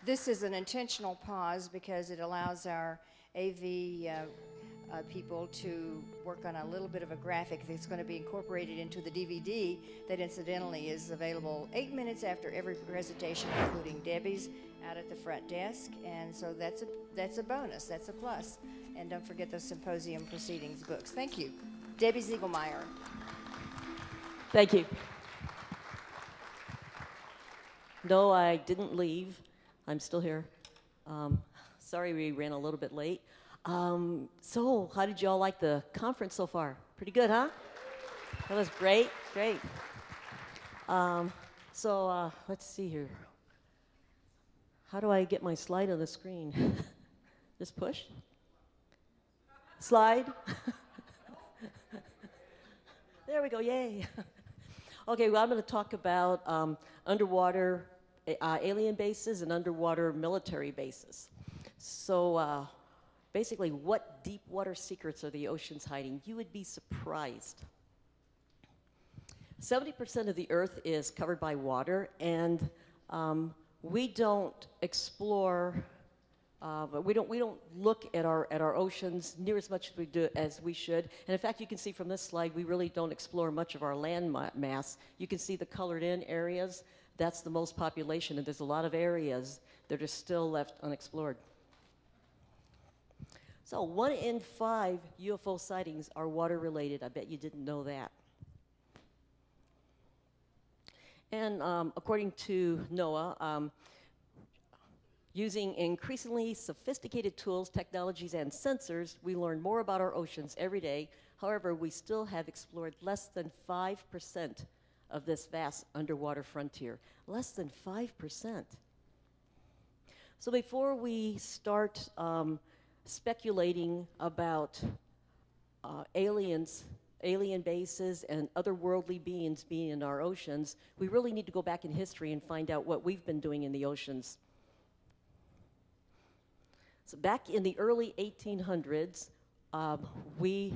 This is an intentional pause because it allows our AV people to work on a little bit of a graphic that's going to be incorporated into the DVD that incidentally is available 8 minutes after every presentation, including Debbie's out at the front desk. And so that's a bonus, that's a plus. And don't forget those symposium proceedings books. Thank you. Debbie Ziegelmeyer. Thank you. No, I didn't leave. I'm still here. Sorry we ran a little bit late. So, how did you all like the conference so far? Pretty good, huh? That was great, great. Let's see here. How do I get my slide on the screen? Just push? Slide? There we go, yay. Okay, well, I'm going to talk about underwater alien bases and underwater military bases. So, basically, what deep water secrets are the oceans hiding? You would be surprised. 70% of the Earth is covered by water, and we don't explore. We don't look at our oceans near as much as we should. And in fact, you can see from this slide, we really don't explore much of our land mass. You can see the colored in areas. That's the most population, and there's a lot of areas that are still left unexplored. So 1 in 5 UFO sightings are water related. I bet you didn't know that. And according to NOAA, using increasingly sophisticated tools, technologies, and sensors, we learn more about our oceans every day. However, we still have explored less than 5% of this vast underwater frontier. Less than 5%. So before we start speculating about alien bases and otherworldly beings being in our oceans, we really need to go back in history and find out what we've been doing in the oceans. So back in the early 1800s, we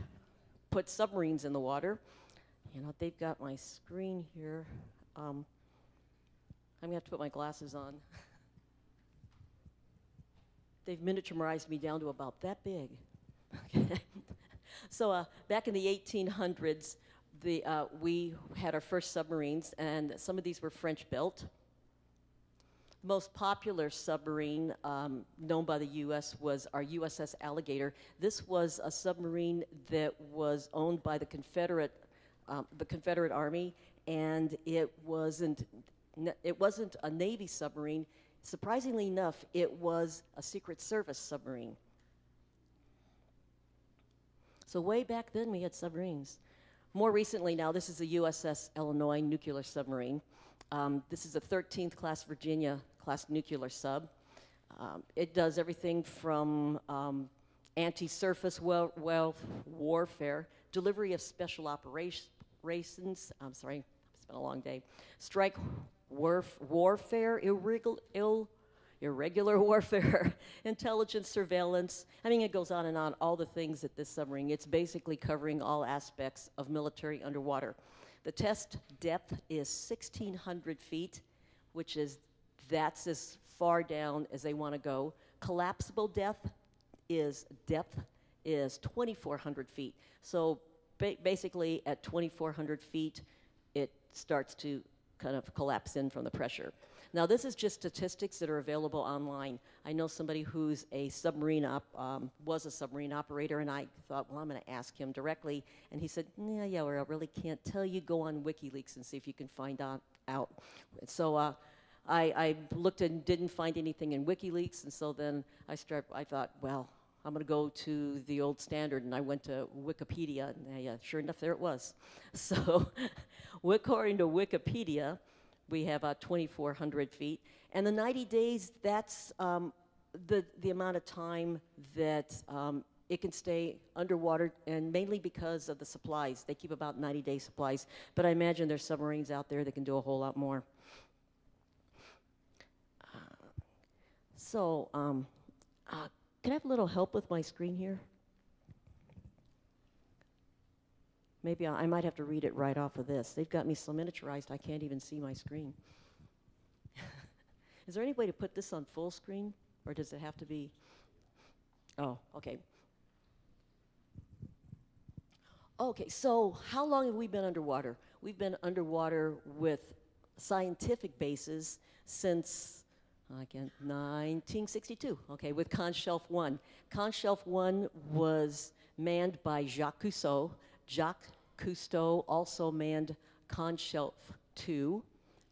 put submarines in the water. You know, they've got my screen here. I'm gonna have to put my glasses on. They've miniaturized me down to about that big. Okay. So back in the 1800s, we had our first submarines, and some of these were French-built. The most popular submarine known by the U.S. was our USS Alligator. This was a submarine that was owned by the Confederate Army, and it wasn't a Navy submarine. Surprisingly enough, it was a Secret Service submarine. So way back then, we had submarines. More recently now, this is the USS Illinois nuclear submarine. This is a 13th class Virginia class nuclear sub. It does everything from anti-surface warfare, delivery of special operations, I'm sorry, it's been a long day, strike warfare, irregular warfare, intelligence, surveillance. I mean, it goes on and on, all the things that this submarine, it's basically covering all aspects of military underwater. The test depth is 1,600 feet, that's as far down as they want to go. Collapsible depth is 2,400 feet. So basically at 2,400 feet, it starts to kind of collapse in from the pressure. Now, this is just statistics that are available online. I know somebody who's a was a submarine operator, and I thought, well, I'm going to ask him directly. And he said, yeah, well, I really can't tell you. Go on WikiLeaks and see if you can find out. So I looked and didn't find anything in WikiLeaks, and so then I thought, well, I'm going to go to the old standard, and I went to Wikipedia, and sure enough, there it was. So according to Wikipedia, we have 2,400 feet. And the 90 days, that's the amount of time that it can stay underwater, and mainly because of the supplies. They keep about 90-day supplies. But I imagine there's submarines out there that can do a whole lot more. Can I have a little help with my screen here? Maybe I might have to read it right off of this. They've got me so miniaturized I can't even see my screen. Is there any way to put this on full screen, or does it have to be? Oh, okay. Okay, so how long have we been underwater? We've been underwater with scientific bases since, again, 1962, okay, with Conch Shelf 1. Conch Shelf 1 was manned by Jacques Cousteau. Jacques Cousteau also manned Conch Shelf 2,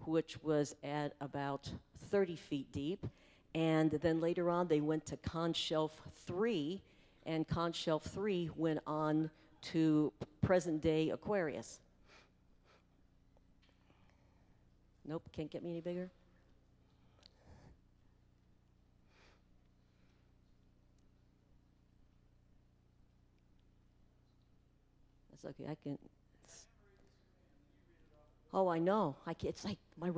which was at about 30 feet deep. And then later on, they went to Conch Shelf 3, and Conch Shelf 3 went on to present-day Aquarius. Nope, can't get me any bigger. That's okay, I can. Oh, I know. It's like my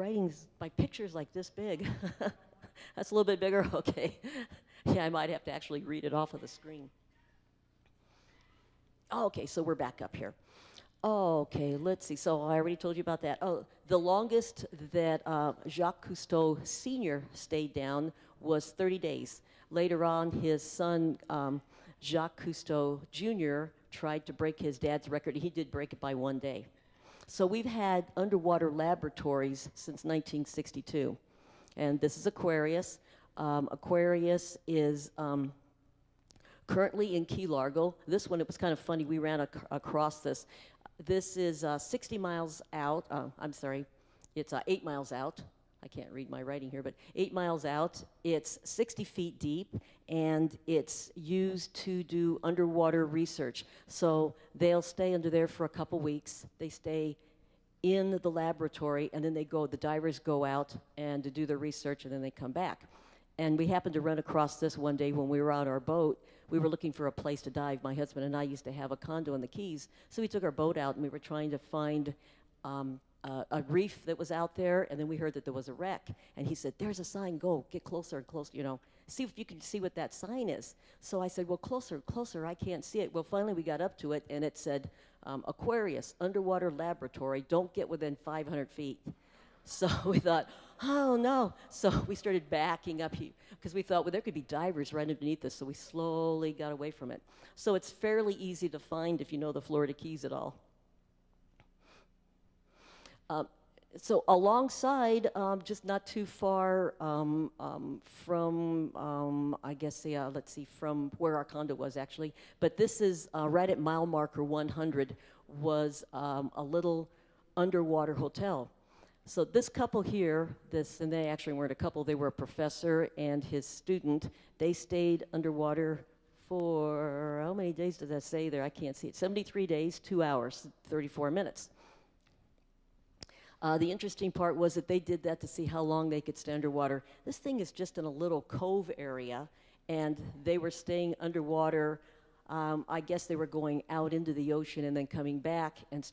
picture's like this big. That's a little bit bigger? Okay. Yeah, I might have to actually read it off of the screen. Okay, so we're back up here. Okay, let's see. So I already told you about that. Oh, the longest that Jacques Cousteau Sr. stayed down was 30 days. Later on, his son, Jacques Cousteau Jr., tried to break his dad's record. He did break it by 1 day. So we've had underwater laboratories since 1962. And this is Aquarius. Aquarius is currently in Key Largo. This one, it was kind of funny. We ran across this. This is 60 miles out. I'm sorry. It's 8 miles out. I can't read my writing here, but 8 miles out. It's 60 feet deep, and it's used to do underwater research. So they'll stay under there for a couple weeks. They stay in the laboratory, and then the divers go out and to do their research, and then they come back. And we happened to run across this one day when we were on our boat. We were looking for a place to dive. My husband and I used to have a condo in the Keys, so we took our boat out, and we were trying to find a reef that was out there, and then we heard that there was a wreck. And he said, "There's a sign, go, get closer and closer, see if you can see what that sign is." So I said, "Well, closer, closer, I can't see it." Well, finally we got up to it, and it said, Aquarius, Underwater Laboratory, don't get within 500 feet. So we thought, oh no. So we started backing up here, because we thought, well, there could be divers right underneath us, so we slowly got away from it. So it's fairly easy to find if you know the Florida Keys at all. So alongside, just not too far from, let's see, from where our condo was actually, but this is right at mile marker 100 was a little underwater hotel. So this couple here, and they actually weren't a couple, they were a professor and his student. They stayed underwater for, how many days does that say there? I can't see it. 73 days, 2 hours, 34 minutes. The interesting part was that they did that to see how long they could stay underwater. This thing is just in a little cove area, and they were staying underwater. I guess they were going out into the ocean and then coming back and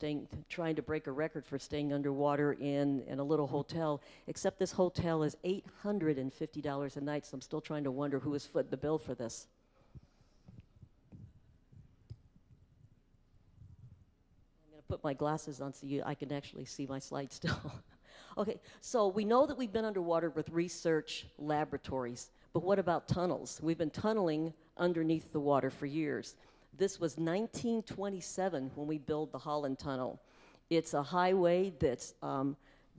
trying to break a record for staying underwater in a little hotel, except this hotel is $850 a night, so I'm still trying to wonder who was footing the bill for this. Put my glasses on so I can actually see my slide still. Okay, so we know that we've been underwater with research laboratories, but what about tunnels? We've been tunneling underneath the water for years. This was 1927 when we built the Holland Tunnel. It's a highway that's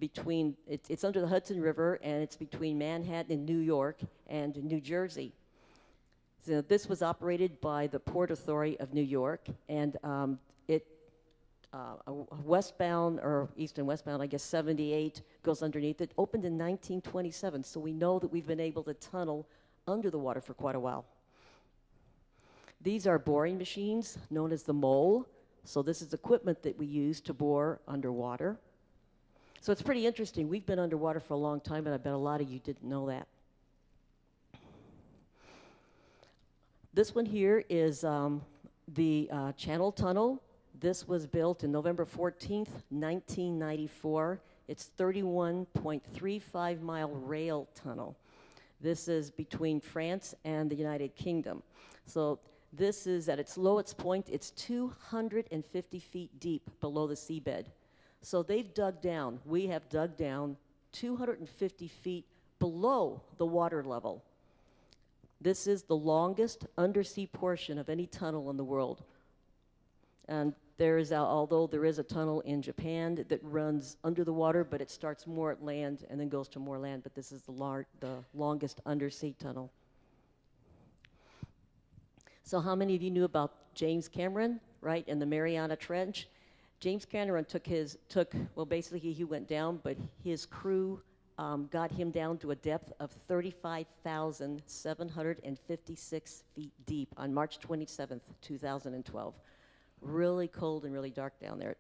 it's under the Hudson River, and it's between Manhattan and New York and New Jersey. So this was operated by the Port Authority of New York, and westbound, or east and westbound, I guess 78 goes underneath it. Opened in 1927, so we know that we've been able to tunnel under the water for quite a while. These are boring machines known as the mole. So this is equipment that we use to bore underwater. So it's pretty interesting. We've been underwater for a long time, and I bet a lot of you didn't know that. This one here is the Channel Tunnel. This was built in November 14th, 1994. It's 31.35 mile rail tunnel. This is between France and the United Kingdom. So this is at its lowest point, it's 250 feet deep below the seabed. So they've dug down, we have dug down 250 feet below the water level. This is the longest undersea portion of any tunnel in the world. And there is, although there is a tunnel in Japan that runs under the water, but it starts more at land and then goes to more land, but this is the longest undersea tunnel. So how many of you knew about James Cameron, right, in the Mariana Trench? James Cameron basically he went down, but his crew got him down to a depth of 35,756 feet deep on March 27th, 2012. Really cold and really dark down there.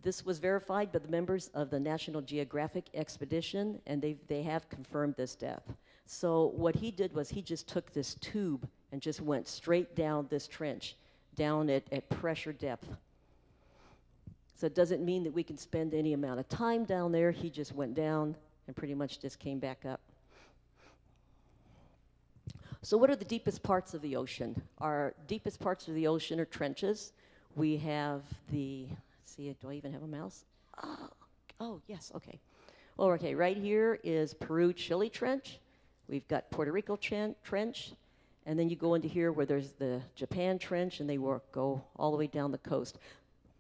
This was verified by the members of the National Geographic expedition, and they have confirmed this depth. So what he did was he just took this tube and just went straight down this trench, down at pressure depth. So it doesn't mean that we can spend any amount of time down there. He just went down and pretty much just came back up. So what are the deepest parts of the ocean? Our deepest parts of the ocean are trenches. We have let's see, do I even have a mouse? Oh, yes, okay. Well, okay, right here is Peru-Chile Trench. We've got Puerto Rico Trench. And then you go into here where there's the Japan Trench, and they go all the way down the coast,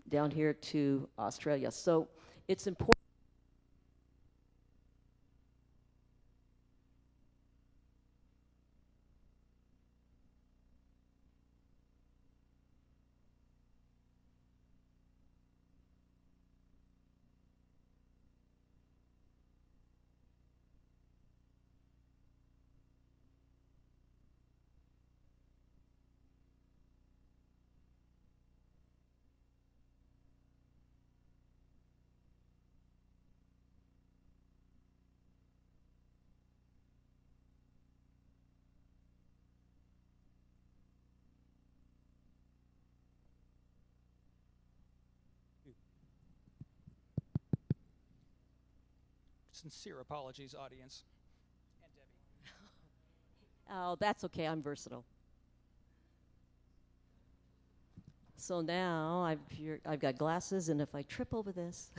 down here to Australia. So it's important. Sincere apologies, audience. And Debbie. Oh, that's okay, I'm versatile. So now I've got glasses, and if I trip over this,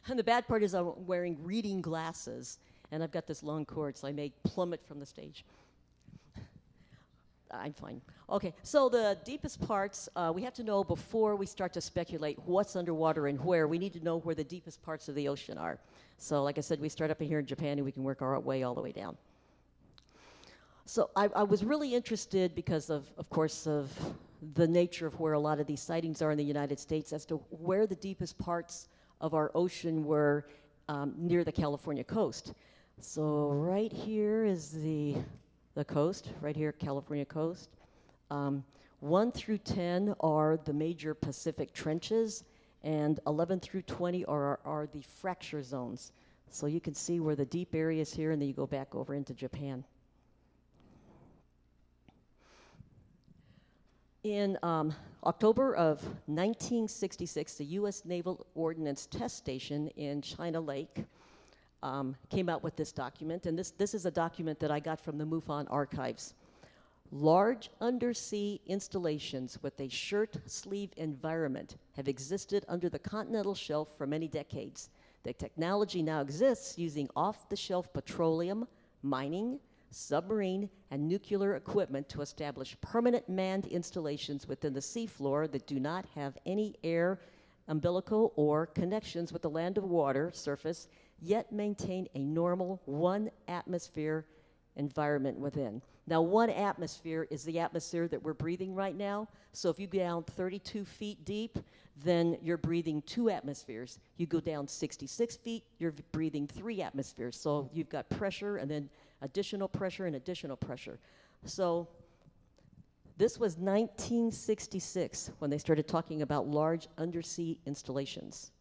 and the bad part is I'm wearing reading glasses, and I've got this long cord, so I may plummet from the stage. I'm fine. Okay, so the deepest parts, we have to know before we start to speculate what's underwater and where. We need to know where the deepest parts of the ocean are. So like I said, we start up in here in Japan, and we can work our way all the way down. So I was really interested because of course, of the nature of where a lot of these sightings are in the United States as to where the deepest parts of our ocean were near the California coast. So right here is the coast, right here, California coast. 1 through 10 are the major Pacific trenches, and 11 through 20 are the fracture zones. So you can see where the deep areas here, and then you go back over into Japan. In October of 1966, the U.S. Naval Ordnance Test Station in China Lake came out with this document, and this is a document that I got from the MUFON archives. Large undersea installations with a shirt sleeve environment have existed under the continental shelf for many decades. The technology now exists using off-the-shelf petroleum, mining, submarine, and nuclear equipment to establish permanent manned installations within the seafloor that do not have any air, umbilical, or connections with the land or water surface, yet maintain a normal 1 atmosphere environment within. Now, 1 atmosphere is the atmosphere that we're breathing right now. So if you go down 32 feet deep, then you're breathing 2 atmospheres. You go down 66 feet, you're breathing 3 atmospheres. So you've got pressure and then additional pressure and additional pressure. So this was 1966 when they started talking about large undersea installations.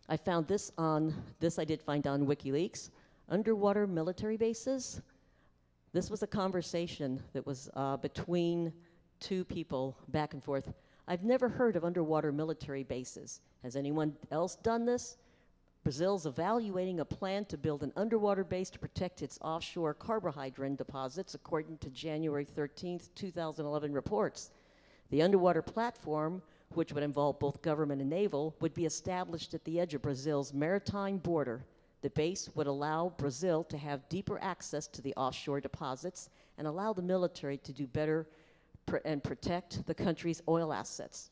I found this I did find on WikiLeaks. Underwater military bases. This was a conversation that was between 2 people back and forth. I've never heard of underwater military bases. Has anyone else done this? Brazil's evaluating a plan to build an underwater base to protect its offshore carbohydrate deposits, according to January 13th, 2011 reports. The underwater platform, which would involve both government and naval, would be established at the edge of Brazil's maritime border. The base would allow Brazil to have deeper access to the offshore deposits and allow the military to do better and protect the country's oil assets.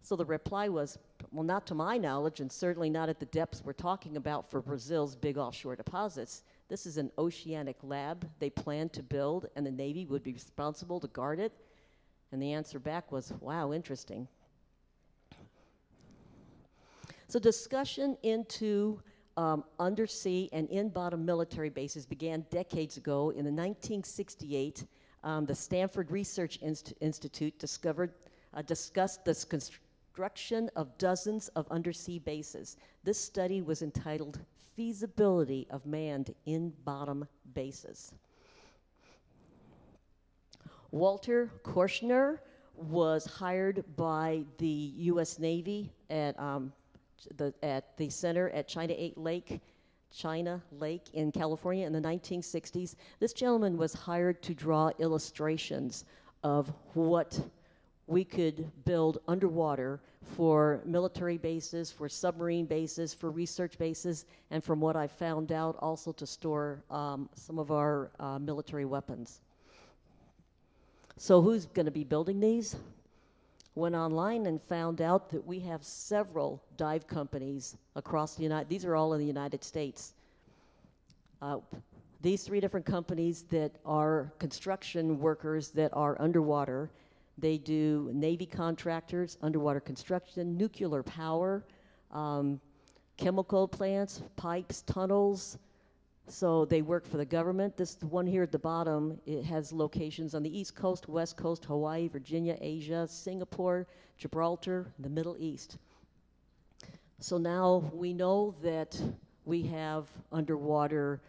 So the reply was, well, not to my knowledge, and certainly not at the depths we're talking about for Brazil's big offshore deposits. This is an oceanic lab they plan to build, and the Navy would be responsible to guard it. And the answer back was, wow, interesting. So discussion into undersea and in-bottom military bases began decades ago. In the 1968, the Stanford Research Institute discussed this construction of dozens of undersea bases. This study was entitled Feasibility of Manned In-Bottom Bases. Walter Korshner was hired by the U.S. Navy at the center at China Lake in California in the 1960s. This gentleman was hired to draw illustrations of what we could build underwater for military bases, for submarine bases, for research bases, and from what I found out, also to store some of our military weapons. So who's going to be building these? Went online and found out that we have several dive companies across the these are all in the United States. These 3 different companies that are construction workers that are underwater. They do Navy contractors, underwater construction, nuclear power, chemical plants, pipes, tunnels. So they work for the government. This one here at the bottom, it has locations on the East Coast, West Coast, Hawaii, Virginia, Asia, Singapore, Gibraltar, the Middle East. So now we know that we have underwater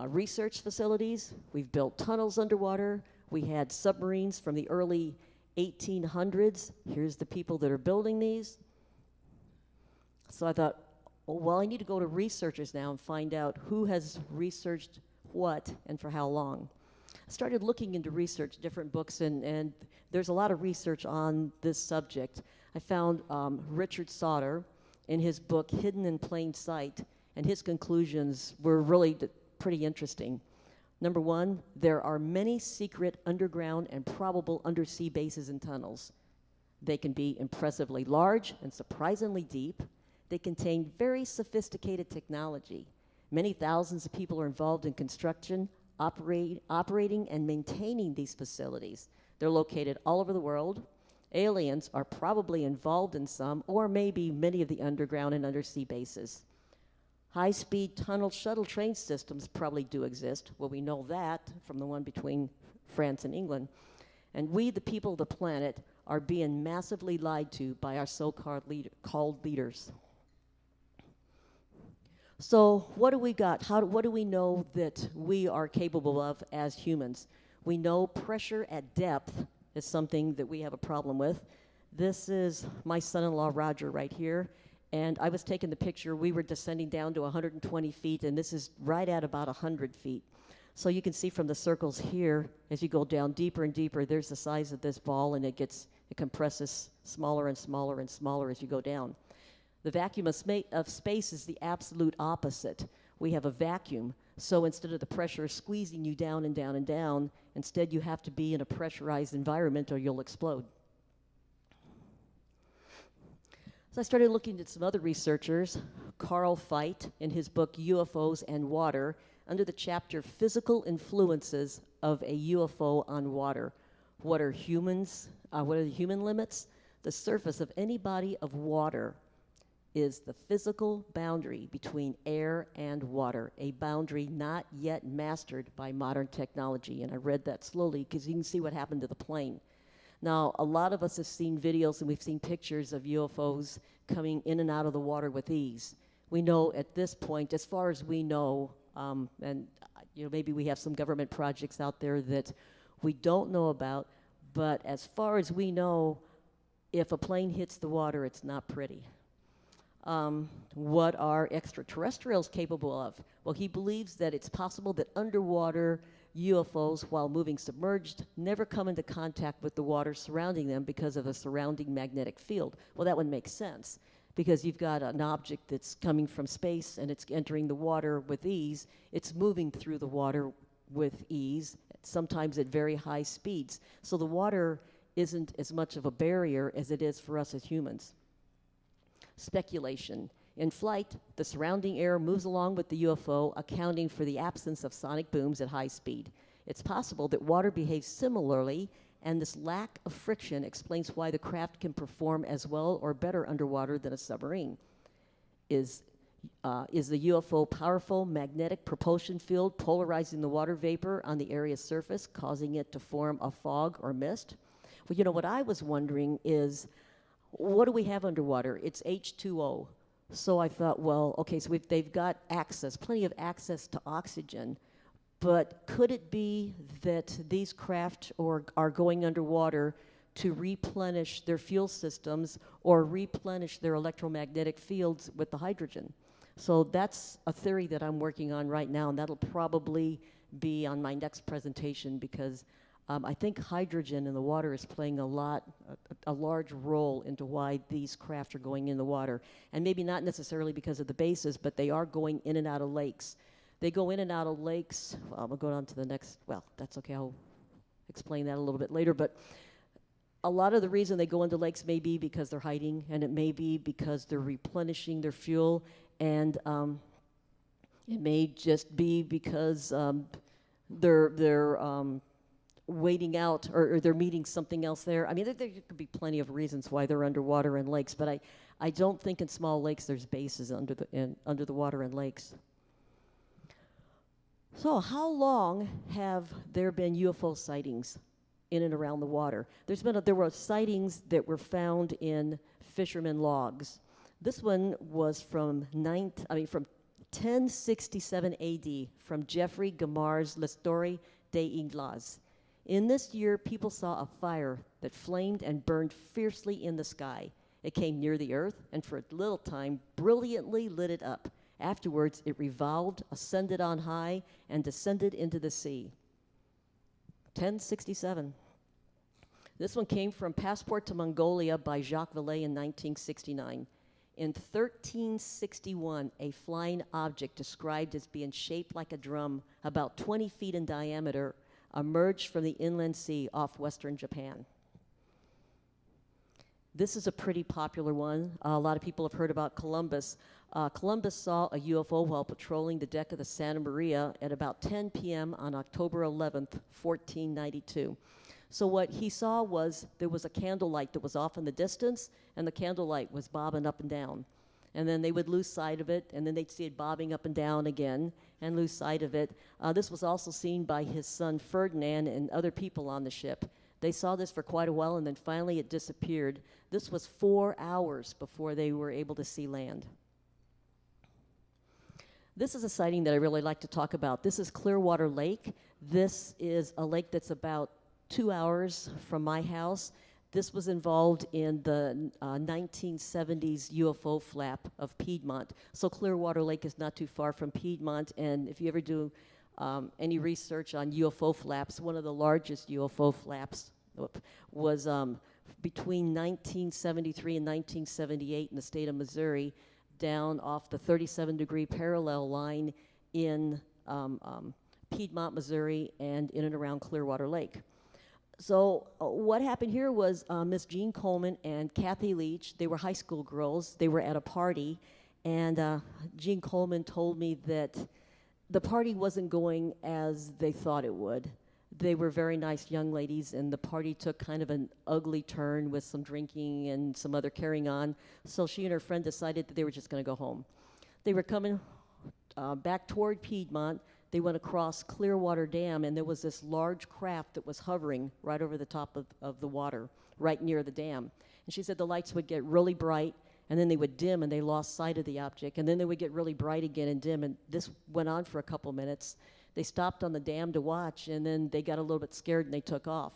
research facilities. We've built tunnels underwater. We had submarines from the early 1800s. Here's the people that are building these. So I thought, oh, well, I need to go to researchers now and find out who has researched what and for how long. I started looking into research, different books, and there's a lot of research on this subject. I found Richard Sauter in his book, Hidden in Plain Sight, and his conclusions were really pretty interesting. Number 1, there are many secret underground and probable undersea bases and tunnels. They can be impressively large and surprisingly deep. They contain very sophisticated technology. Many thousands of people are involved in construction, operating and maintaining these facilities. They're located all over the world. Aliens are probably involved in some, or maybe many of the underground and undersea bases. High-speed tunnel shuttle train systems probably do exist. Well, we know that from the one between France and England. And we, the people of the planet, are being massively lied to by our so-called leaders. So what do we got? What do we know that we are capable of as humans? We know pressure at depth is something that we have a problem with. This is my son-in-law, Roger, right here. And I was taking the picture. We were descending down to 120 feet, and this is right at about 100 feet. So you can see from the circles here, as you go down deeper and deeper, there's the size of this ball, and it compresses smaller and smaller and smaller as you go down. The vacuum of space is the absolute opposite. We have a vacuum, so instead of the pressure squeezing you down and down and down, instead you have to be in a pressurized environment or you'll explode. So I started looking at some other researchers. Carl Feit, in his book UFOs and Water, under the chapter Physical Influences of a UFO on Water. What are humans? What are the human limits? The surface of any body of water is the physical boundary between air and water, a boundary not yet mastered by modern technology. And I read that slowly because you can see what happened to the plane. Now, a lot of us have seen videos and we've seen pictures of UFOs coming in and out of the water with ease. We know at this point, as far as we know, and maybe we have some government projects out there that we don't know about, but as far as we know, if a plane hits the water, it's not pretty. What are extraterrestrials capable of? Well, he believes that it's possible that underwater UFOs, while moving submerged, never come into contact with the water surrounding them because of a surrounding magnetic field. Well, that would make sense. because you've got an object that's coming from space and it's entering the water with ease. It's moving through the water with ease, sometimes at very high speeds. So the water isn't as much of a barrier as it is for us as humans. Speculation. In flight, the surrounding air moves along with the UFO, accounting for the absence of sonic booms at high speed. It's possible that water behaves similarly, and this lack of friction explains why the craft can perform as well or better underwater than a submarine. Is the UFO powerful magnetic propulsion field polarizing the water vapor on the area's surface, causing it to form a fog or mist? Well, you know, what I was wondering is, what do we have underwater? It's H2O. So I thought, well, okay, so they've got access, plenty of access to oxygen. But could it be that these craft are going underwater to replenish their fuel systems or replenish their electromagnetic fields with the hydrogen? So that's a theory that I'm working on right now, and that'll probably be on my next presentation, because I think hydrogen in the water is playing a large role into why these craft are going in the water. And maybe not necessarily because of the bases, but they are going in and out of lakes. They go in and out of lakes. Well, we'll go on to the next. Well, that's okay. I'll explain that a little bit later. But a lot of the reason they go into lakes may be because they're hiding, and it may be because they're replenishing their fuel, and it may just be because they're waiting out, or they're meeting something else there. I mean, there could be plenty of reasons why they're underwater in lakes, but I don't think in small lakes there's bases under the water in lakes. So how long have there been UFO sightings in and around the water? There were sightings that were found in fishermen logs. This one was from 1067 AD, from Jeffrey Gamar's L'Histoire des Iglas. In this year, people saw a fire that flamed and burned fiercely in the sky. It came near the earth, and for a little time brilliantly lit it up. Afterwards, it revolved, ascended on high, and descended into the sea. 1067. This one came from Passport to Mongolia by Jacques Vallée in 1969. In 1361, a flying object described as being shaped like a drum, about 20 feet in diameter, emerged from the inland sea off western Japan. This is a pretty popular one. A lot of people have heard about Columbus. Columbus saw a UFO while patrolling the deck of the Santa Maria at about 10 p.m. on October 11th, 1492. So what he saw was there was a candlelight that was off in the distance, and the candlelight was bobbing up and down. And then they would lose sight of it, and then they'd see it bobbing up and down again and lose sight of it. This was also seen by his son Ferdinand and other people on the ship. They saw this for quite a while, and then finally it disappeared. This was 4 hours before they were able to see land. This is a sighting that I really like to talk about. This is Clearwater Lake. This is a lake that's about 2 hours from my house. This was involved in the 1970s UFO flap of Piedmont. So Clearwater Lake is not too far from Piedmont, and if you ever do any research on UFO flaps, one of the largest UFO flaps was between 1973 and 1978 in the state of Missouri, down off the 37-degree parallel line in Piedmont, Missouri, and in and around Clearwater Lake. So what happened here was Miss Jean Coleman and Kathy Leach, they were high school girls. They were at a party, and Jean Coleman told me that the party wasn't going as they thought it would. They were very nice young ladies, and the party took kind of an ugly turn with some drinking and some other carrying on. So she and her friend decided that they were just going to go home. They were coming back toward Piedmont. They went across Clearwater Dam, and there was this large craft that was hovering right over the top of the water, right near the dam. And she said the lights would get really bright, and then they would dim, and they lost sight of the object, and then they would get really bright again and dim, and this went on for a couple minutes. They stopped on the dam to watch, and then they got a little bit scared, and they took off.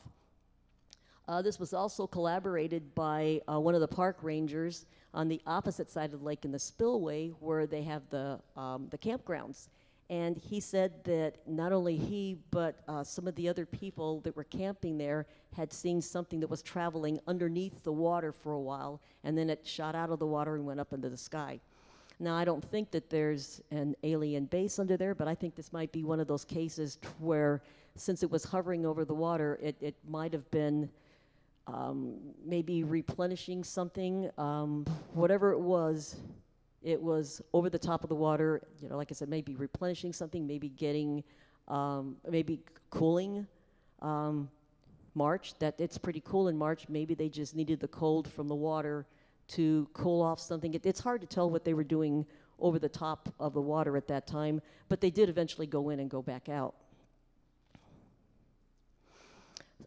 This was also collaborated by one of the park rangers on the opposite side of the lake in the spillway where they have the campgrounds. And he said that not only he, but some of the other people that were camping there had seen something that was traveling underneath the water for a while, and then it shot out of the water and went up into the sky. Now, I don't think that there's an alien base under there, but I think this might be one of those cases where, since it was hovering over the water, it might have been maybe replenishing something. Whatever it was over the top of the water, you know, like I said, maybe replenishing something, maybe getting, maybe cooling. March, that it's pretty cool in March. Maybe they just needed the cold from the water to cool off something. It's hard to tell what they were doing over the top of the water at that time, but they did eventually go in and go back out.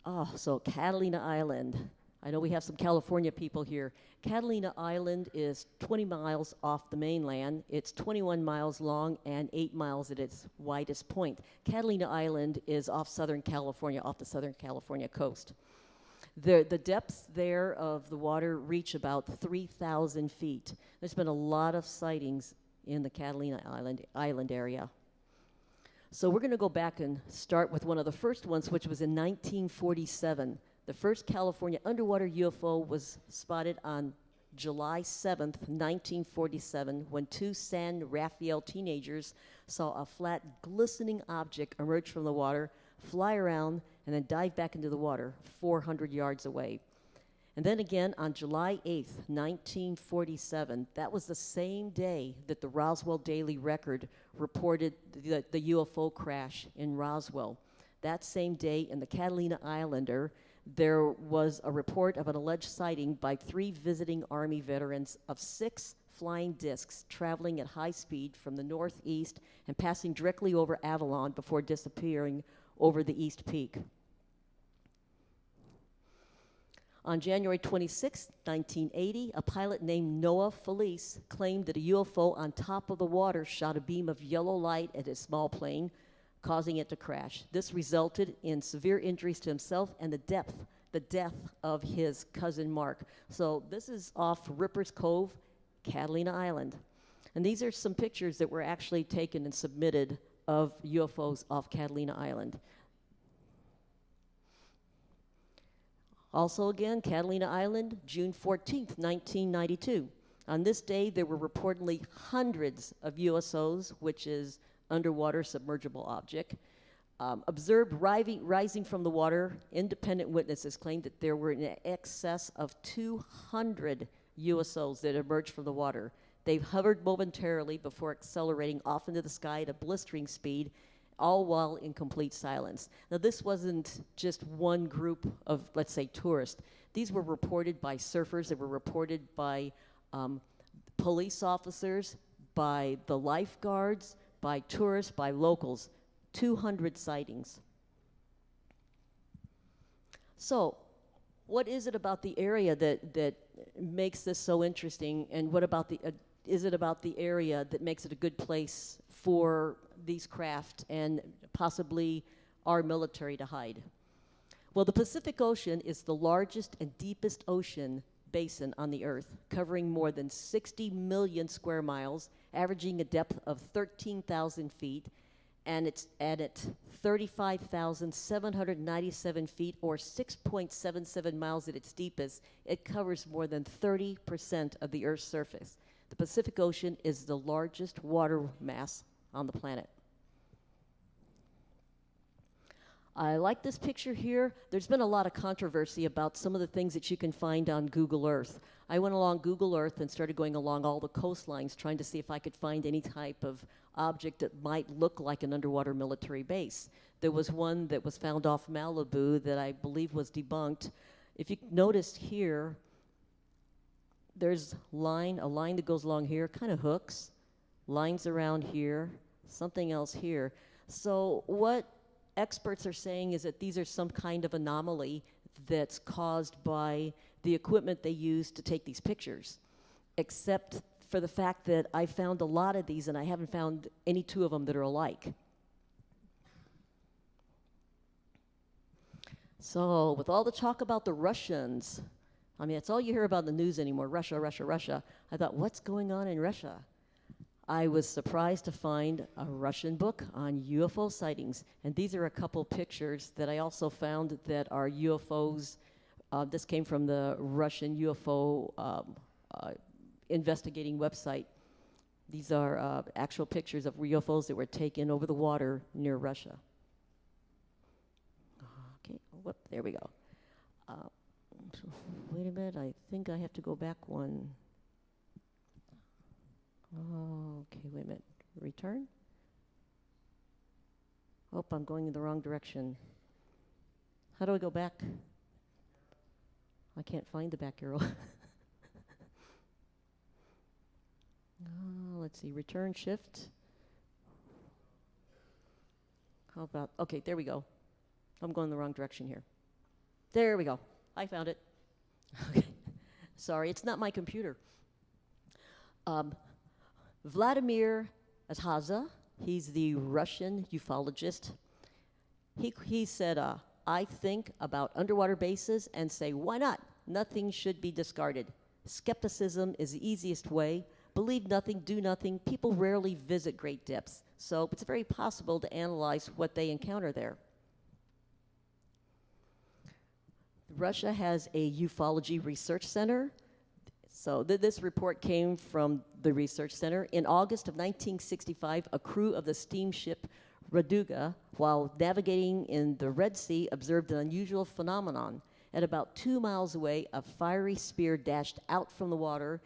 Oh, so Catalina Island. I know we have some California people here. Catalina Island is 20 miles off the mainland. It's 21 miles long and 8 miles at its widest point. Catalina Island is off Southern California, off the Southern California coast. The depths there of the water reach about 3,000 feet. There's been a lot of sightings in the Catalina Island area. So we're going to go back and start with one of the first ones, which was in 1947. The first California underwater UFO was spotted on July 7th, 1947, when two San Rafael teenagers saw a flat, glistening object emerge from the water, fly around, and then dive back into the water 400 yards away. And then again on July 8th, 1947, that was the same day that the Roswell Daily Record reported the UFO crash in Roswell. That same day in the Catalina Islander, there was a report of an alleged sighting by 3 visiting Army veterans of 6 flying discs traveling at high speed from the northeast and passing directly over Avalon before disappearing over the East Peak. On January 26, 1980, a pilot named Noah Felice claimed that a UFO on top of the water shot a beam of yellow light at his small plane, causing it to crash. This resulted in severe injuries to himself and the death of his cousin Mark. So this is off Rippers Cove, Catalina Island. And these are some pictures that were actually taken and submitted of UFOs off Catalina Island. Also again, Catalina Island, June 14th, 1992. On this day, there were reportedly hundreds of USOs, which is underwater submergible object, observed rising from the water. Independent witnesses claimed that there were in excess of 200 USOs that emerged from the water. They've hovered momentarily before accelerating off into the sky at a blistering speed, all while in complete silence. Now, this wasn't just one group of, let's say, tourists. These were reported by surfers. They were reported by police officers, by the lifeguards, by tourists, by locals. 200 sightings. So, what is it about the area that makes this so interesting, and what about is it about the area that makes it a good place for these craft and possibly our military to hide? Well, the Pacific Ocean is the largest and deepest ocean basin on the Earth, covering more than 60 million square miles, averaging a depth of 13,000 feet, and it's at 35,797 feet, or 6.77 miles at its deepest. It covers more than 30% of the Earth's surface. The Pacific Ocean is the largest water mass on the planet. I like this picture here. There's been a lot of controversy about some of the things that you can find on Google Earth. I went along Google Earth and started going along all the coastlines trying to see if I could find any type of object that might look like an underwater military base. There was one that was found off Malibu that I believe was debunked. If you notice here, there's a line that goes along here, kind of hooks, lines around here, something else here. So what experts are saying is that these are some kind of anomaly that's caused by the equipment they use to take these pictures, except for the fact that I found a lot of these and I haven't found any 2 of them that are alike. So with all the talk about the Russians, I mean, that's all you hear about in the news anymore, Russia, Russia, Russia. I thought, what's going on in Russia? I was surprised to find a Russian book on UFO sightings. And these are a couple pictures that I also found that are UFOs. This came from the Russian UFO investigating website. These are actual pictures of UFOs that were taken over the water near Russia. Okay, whoop, there we go. Wait a minute, I think I have to go back one. Okay, wait a minute. Return. Oh, I'm going in the wrong direction. How do I go back? I can't find the back arrow. Let's see, return, shift. How about, okay, there we go. I'm going the wrong direction here. There we go. I found it. Okay. Sorry, it's not my computer. Vladimir Athaza, he's the Russian ufologist. He said, I think about underwater bases and say, why not? Nothing should be discarded. Skepticism is the easiest way. Believe nothing, do nothing. People rarely visit great depths, so it's very possible to analyze what they encounter there. Russia has a ufology research center. So this report came from the research center. In August of 1965, a crew of the steamship Raduga, while navigating in the Red Sea, observed an unusual phenomenon. At about 2 miles away, a fiery spear dashed out from the water,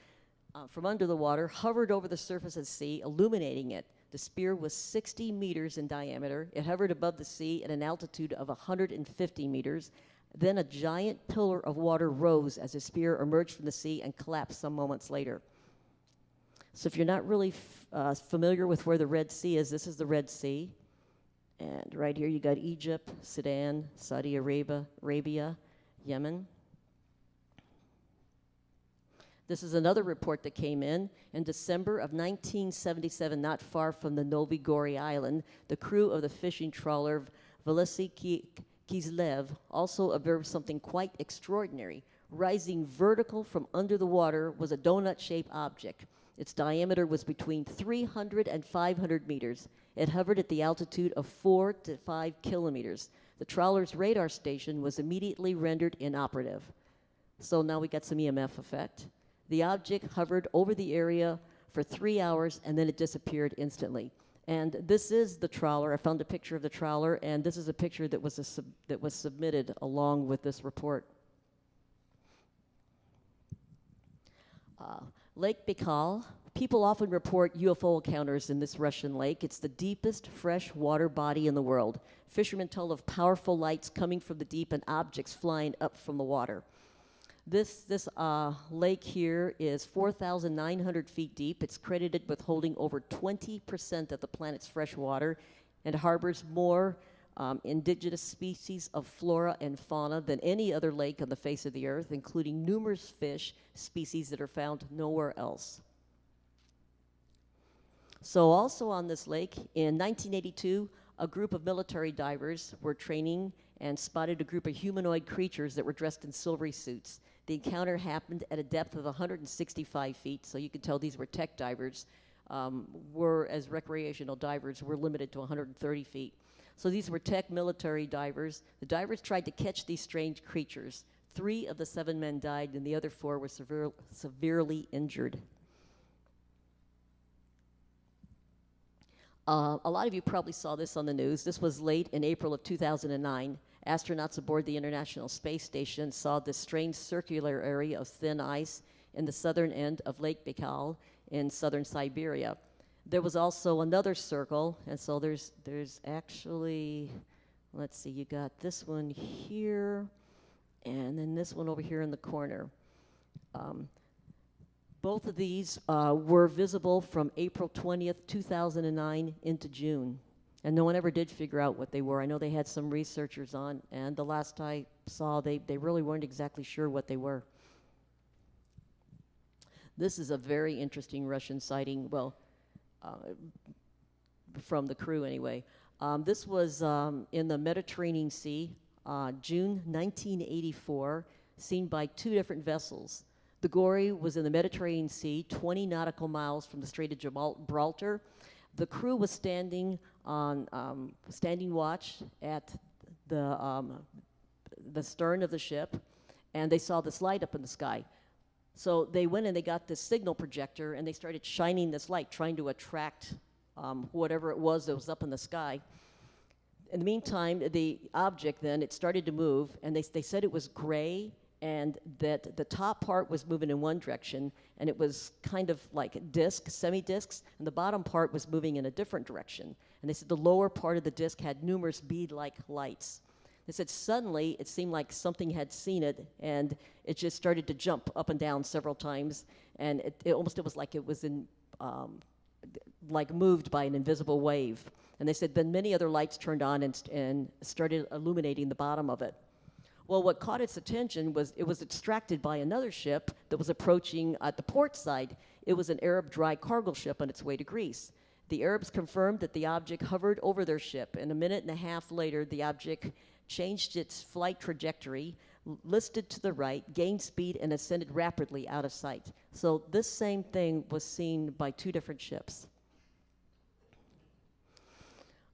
from under the water, hovered over the surface of the sea, illuminating it. The spear was 60 meters in diameter. It hovered above the sea at an altitude of 150 meters. Then a giant pillar of water rose as the spear emerged from the sea and collapsed some moments later. So if you're not really familiar with where the Red Sea is, this is the Red Sea. And right here you got Egypt, Sudan, Saudi Arabia, Yemen. This is another report that came in December of 1977, not far from the Novi Gori Island. The crew of the fishing trawler Veliki Kislev also observed something quite extraordinary. Rising vertical from under the water was a donut-shaped object. Its diameter was between 300 and 500 meters. It hovered at the altitude of 4 to 5 kilometers. The trawler's radar station was immediately rendered inoperative. So now we got some EMF effect. The object hovered over the area for 3 hours, and then it disappeared instantly. And this is the trawler. I found a picture of the trawler, and this is a picture that was submitted along with this report. Lake Baikal. People often report UFO encounters in this Russian lake. It's the deepest fresh water body in the world. Fishermen tell of powerful lights coming from the deep and objects flying up from the water. This lake here is 4,900 feet deep. It's credited with holding over 20% of the planet's fresh water and harbors more indigenous species of flora and fauna than any other lake on the face of the earth, including numerous fish species that are found nowhere else. So also on this lake, in 1982, a group of military divers were training and spotted a group of humanoid creatures that were dressed in silvery suits. The encounter happened at a depth of 165 feet, so you can tell these were tech divers. As recreational divers, were limited to 130 feet. So these were tech military divers. The divers tried to catch these strange creatures. 3 of the 7 men died, and the other 4 were severely injured. A lot of you probably saw this on the news. This was late in April of 2009. Astronauts aboard the International Space Station saw this strange circular area of thin ice in the southern end of Lake Baikal in southern Siberia. There was also another circle, and so there's actually, let's see, you got this one here, and then this one over here in the corner. Both of these were visible from April 20th, 2009 into June. And no one ever did figure out what they were. I know they had some researchers on, and the last I saw, they really weren't exactly sure what they were. This is a very interesting Russian sighting, well, from the crew anyway. This was in the Mediterranean Sea, June 1984, seen by 2 different vessels. The Gory was in the Mediterranean Sea, 20 nautical miles from the Strait of Gibraltar. The crew was standing watch at the stern of the ship, and they saw this light up in the sky. So they went and they got this signal projector, and they started shining this light, trying to attract whatever it was that was up in the sky. In the meantime, the object then, it started to move, and they said it was gray, and that the top part was moving in one direction, and it was kind of like semi-discs, and the bottom part was moving in a different direction. And they said the lower part of the disc had numerous bead-like lights. They said suddenly it seemed like something had seen it, and it just started to jump up and down several times, and it was like it was like moved by an invisible wave. And they said then many other lights turned on and started illuminating the bottom of it. Well, what caught its attention was it was distracted by another ship that was approaching at the port side. It was an Arab dry cargo ship on its way to Greece. The Arabs confirmed that the object hovered over their ship, and a minute and a half later, the object changed its flight trajectory, listed to the right, gained speed, and ascended rapidly out of sight. So this same thing was seen by two different ships.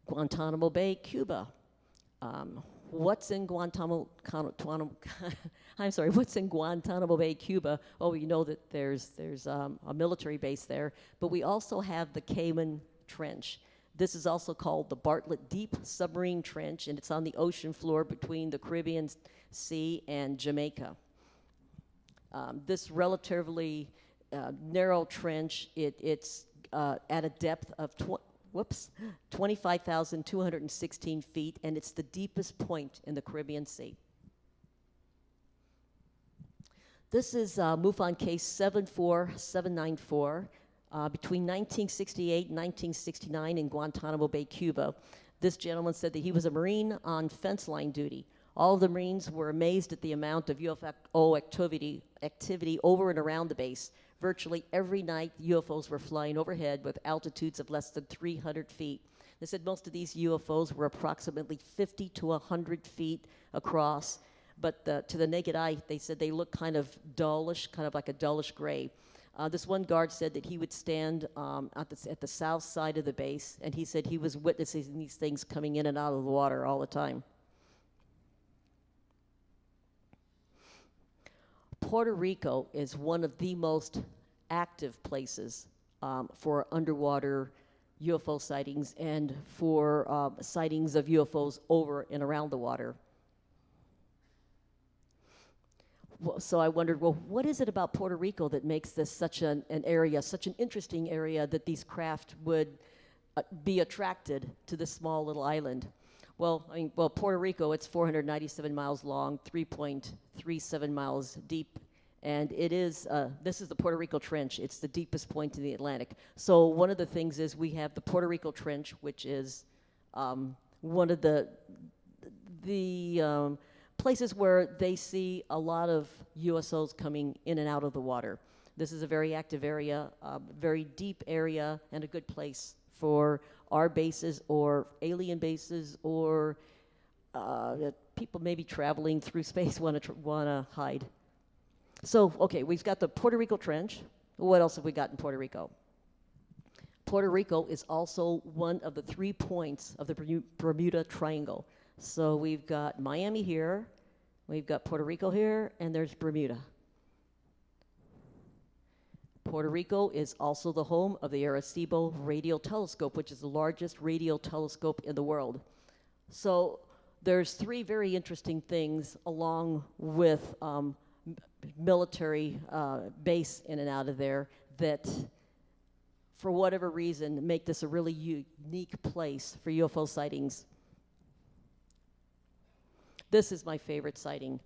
Guantanamo Bay, Cuba. What's in Guantanamo Bay, Cuba? Oh, you know that there's a military base there, but we also have the Cayman Trench. This is also called the Bartlett Deep Submarine Trench, and it's on the ocean floor between the Caribbean Sea and Jamaica. This relatively narrow trench, it's at a depth of 25,216 feet, and it's the deepest point in the Caribbean Sea. This is MUFON case 74794. Between 1968 and 1969 in Guantanamo Bay, Cuba. This gentleman said that he was a Marine on fence line duty. All of the Marines were amazed at the amount of UFO activity over and around the base. Virtually every night, UFOs were flying overhead with altitudes of less than 300 feet. They said most of these UFOs were approximately 50 to 100 feet across, but to the naked eye, they said they looked kind of dullish, kind of like a dullish gray. This one guard said that he would stand at the south side of the base, and he said he was witnessing these things coming in and out of the water all the time. Puerto Rico is one of the most active places for underwater UFO sightings and for sightings of UFOs over and around the water. So I wondered, well, what is it about Puerto Rico that makes this such an area, such an interesting area that these craft would be attracted to this small little island? Well, Puerto Rico, it's 497 miles long, 3.37 miles deep, and it is, this is the Puerto Rico Trench. It's the deepest point in the Atlantic. So one of the things is we have the Puerto Rico Trench, which is one of the places where they see a lot of USOs coming in and out of the water. This is a very active area, very deep area, and a good place for our bases or alien bases or people maybe traveling through space want to hide. So, okay, we've got the Puerto Rico Trench. What else have we got in Puerto Rico? Puerto Rico is also one of the 3 points of the Bermuda Triangle. So we've got Miami here, we've got Puerto Rico here, and there's Bermuda. Puerto Rico is also the home of the Arecibo Radio Telescope, which is the largest radio telescope in the world. So there's 3 very interesting things along with military base in and out of there that, for whatever reason, make this a really unique place for UFO sightings. This is my favorite sighting.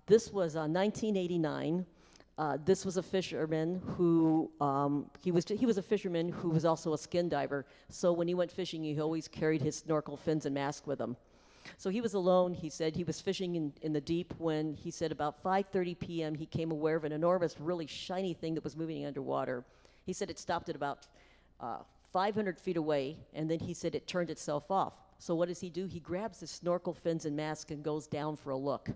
This was 1989. This was a fisherman who he was a fisherman who was also a skin diver. So when he went fishing, he always carried his snorkel, fins, and mask with him. So he was alone. He said he was fishing in the deep when he said about 5:30 p.m. he came aware of an enormous, really shiny thing that was moving underwater. He said it stopped at about 500 feet away, and then he said it turned itself off. So what does he do? He grabs his snorkel, fins, and mask and goes down for a look.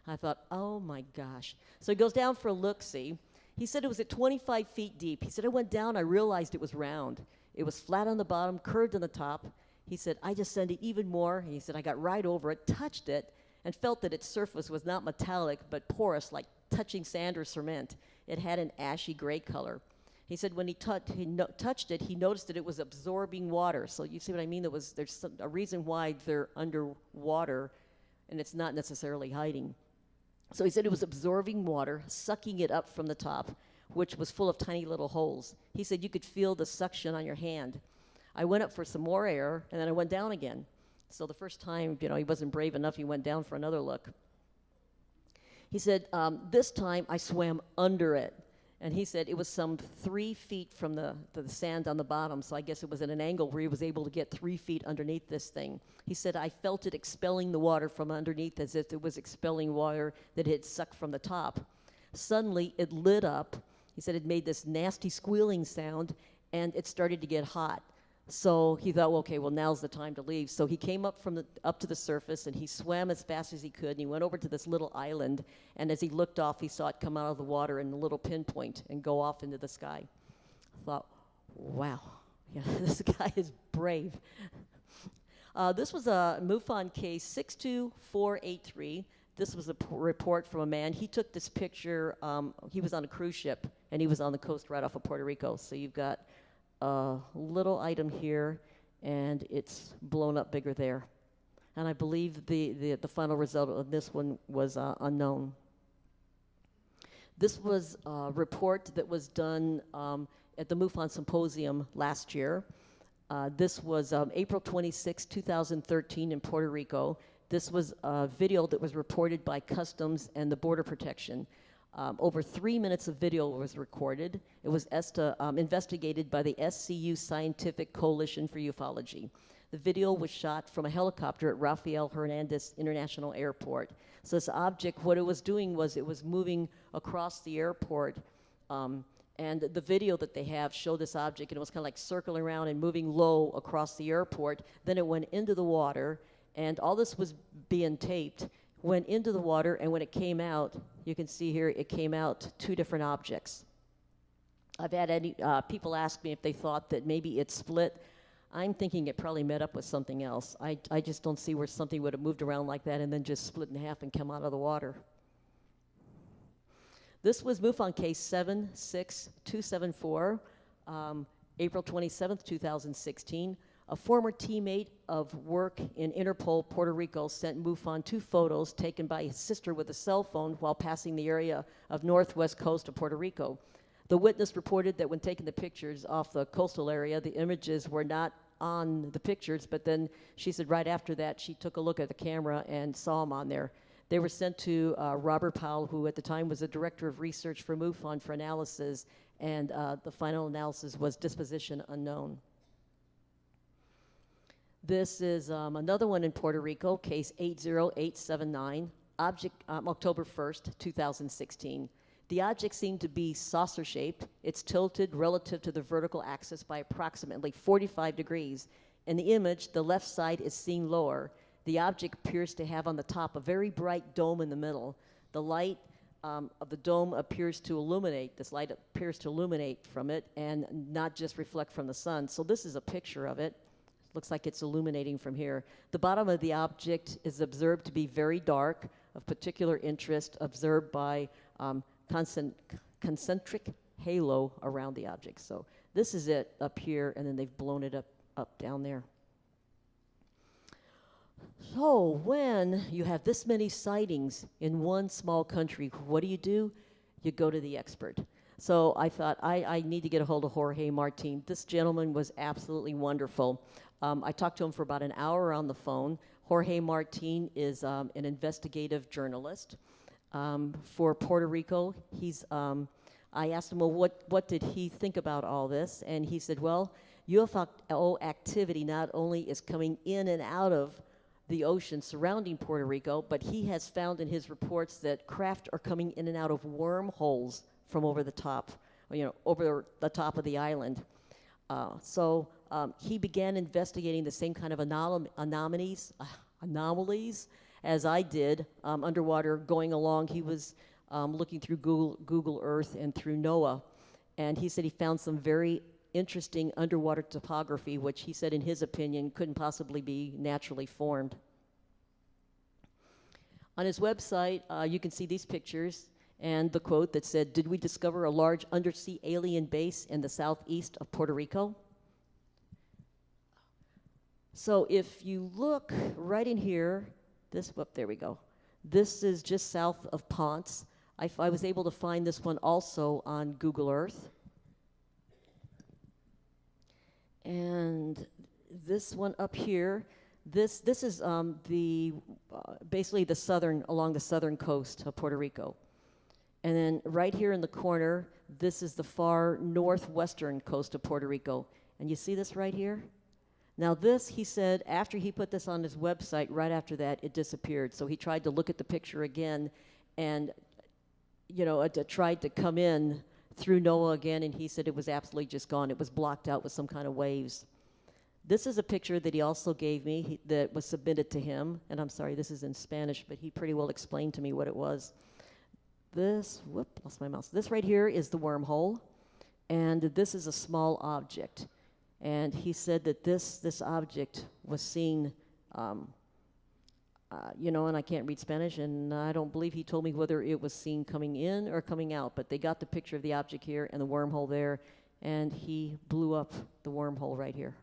I thought, oh my gosh. So he goes down for a look-see. He said it was at 25 feet deep. He said, I went down, I realized it was round. It was flat on the bottom, curved on the top. He said, I descended even more. He said, I got right over it, touched it, and felt that its surface was not metallic, but porous, like touching sand or cement. It had an ashy gray color. He said when he touched it, he noticed that it was absorbing water. So you see what I mean? There's a reason why they're underwater, and it's not necessarily hiding. So he said it was absorbing water, sucking it up from the top, which was full of tiny little holes. He said you could feel the suction on your hand. I went up for some more air, and then I went down again. So the first time, he wasn't brave enough. He went down for another look. He said, this time I swam under it. And he said it was some 3 feet from the sand on the bottom, so I guess it was at an angle where he was able to get 3 feet underneath this thing. He said, I felt it expelling the water from underneath as if it was expelling water that it had sucked from the top. Suddenly, it lit up. He said it made this nasty squealing sound, and it started to get hot. So he thought, well, okay, well, now's the time to leave. So he came up to the surface, and he swam as fast as he could, and he went over to this little island, and as he looked off, he saw it come out of the water in a little pinpoint and go off into the sky. I thought, wow, this guy is brave. This was a MUFON case 62483. This was a report from a man. He took this picture. He was on a cruise ship, and he was on the coast right off of Puerto Rico. So you've got a little item here, and it's blown up bigger there. And I believe the final result of this one was unknown. This was a report that was done at the MUFON Symposium last year. This was April 26, 2013 in Puerto Rico. This was a video that was reported by Customs and the Border Protection. Over 3 minutes of video was recorded. It was investigated by the SCU Scientific Coalition for Ufology. The video was shot from a helicopter at Rafael Hernandez International Airport. So this object, what it was doing was it was moving across the airport, and the video that they have showed this object, and it was kind of like circling around and moving low across the airport. Then it went into the water, and all this was being taped. Went into the water, and when it came out, you can see here, it came out 2 different objects. I've had people ask me if they thought that maybe it split. I'm thinking it probably met up with something else. I just don't see where something would have moved around like that and then just split in half and come out of the water. This was MUFON case 76274, April 27th, 2016. A former teammate of work in Interpol, Puerto Rico, sent MUFON 2 photos taken by his sister with a cell phone while passing the area of northwest coast of Puerto Rico. The witness reported that when taking the pictures off the coastal area, the images were not on the pictures, but then she said right after that, she took a look at the camera and saw them on there. They were sent to Robert Powell, who at the time was the director of research for MUFON, for analysis, and the final analysis was disposition unknown. This is another one in Puerto Rico, case 80879, object October 1st, 2016. The object seemed to be saucer-shaped. It's tilted relative to the vertical axis by approximately 45 degrees. In the image, the left side is seen lower. The object appears to have on the top a very bright dome in the middle. The light of the dome appears to illuminate, this light appears to illuminate from it and not just reflect from the sun. So this is a picture of it. Looks like it's illuminating from here. The bottom of the object is observed to be very dark, of particular interest, observed by concentric halo around the object. So this is it up here, and then they've blown it up down there. So when you have this many sightings in one small country, what do? You go to the expert. So I thought, I need to get a hold of Jorge Martin. This gentleman was absolutely wonderful. I talked to him for about an hour on the phone. Jorge Martin is an investigative journalist for Puerto Rico. I asked him, well, what did he think about all this? And he said, well, UFO activity not only is coming in and out of the ocean surrounding Puerto Rico, but he has found in his reports that craft are coming in and out of wormholes from over the top, over the top of the island. So he began investigating the same kind of anomalies as I did, underwater going along. He was looking through Google Earth and through NOAA, and he said he found some very interesting underwater topography, which he said, in his opinion, couldn't possibly be naturally formed. On his website, you can see these pictures and the quote that said, "Did we discover a large undersea alien base in the southeast of Puerto Rico?" So if you look right in here, there we go. This is just south of Ponce. I was able to find this one also on Google Earth. And this one up here, this is basically along the southern coast of Puerto Rico. And then right here in the corner, this is the far northwestern coast of Puerto Rico. And you see this right here? Now this, he said, after he put this on his website, right after that, it disappeared. So he tried to look at the picture again and, tried to come in through NOAA again, and he said it was absolutely just gone. It was blocked out with some kind of waves. This is a picture that he also gave me that was submitted to him, and I'm sorry, this is in Spanish, but he pretty well explained to me what it was. Lost my mouse. This right here is the wormhole, and this is a small object. And he said that this object was seen, and I can't read Spanish, and I don't believe he told me whether it was seen coming in or coming out, but they got the picture of the object here and the wormhole there, and he blew up the wormhole right here.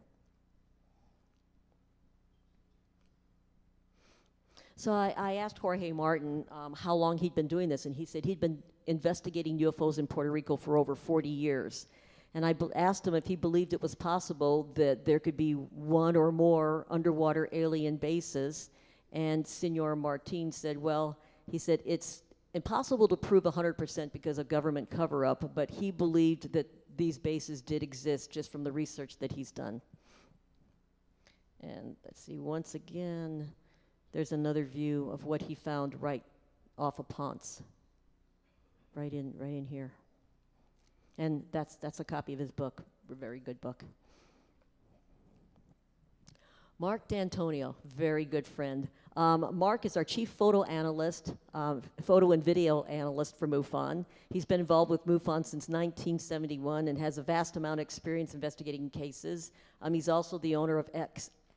So I asked Jorge Martin how long he'd been doing this, and he said he'd been investigating UFOs in Puerto Rico for over 40 years. And I asked him if he believed it was possible that there could be one or more underwater alien bases. And Senor Martin said, well, he said it's impossible to prove 100% because of government cover-up, but he believed that these bases did exist just from the research that he's done. And let's see, once again, there's another view of what he found right off of Ponce, right in here. And that's a copy of his book, a very good book. Mark D'Antonio, very good friend. Mark is our chief photo analyst, photo and video analyst for MUFON. He's been involved with MUFON since 1971 and has a vast amount of experience investigating cases. He's also the owner of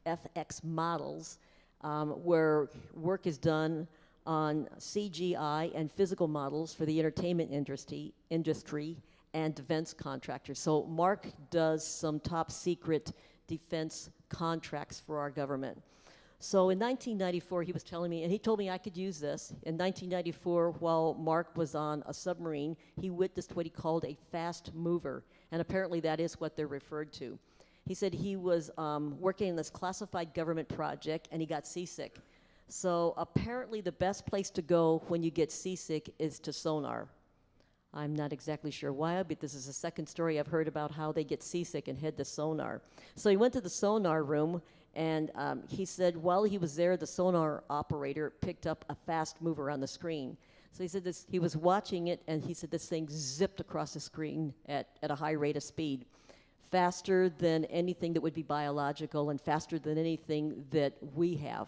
FX Models, where work is done on CGI and physical models for the entertainment industry and defense contractors. So Mark does some top secret defense contracts for our government. So in 1994, he was telling me, and he told me I could use this. In 1994, while Mark was on a submarine, he witnessed what he called a fast mover, and apparently that is what they're referred to. He said he was working in this classified government project, and he got seasick. So apparently the best place to go when you get seasick is to sonar. I'm not exactly sure why, but this is the second story I've heard about how they get seasick and head to sonar. So he went to the sonar room, and he said while he was there, the sonar operator picked up a fast mover on the screen. So he said he was watching it, and he said this thing zipped across the screen at a high rate of speed, faster than anything that would be biological and faster than anything that we have.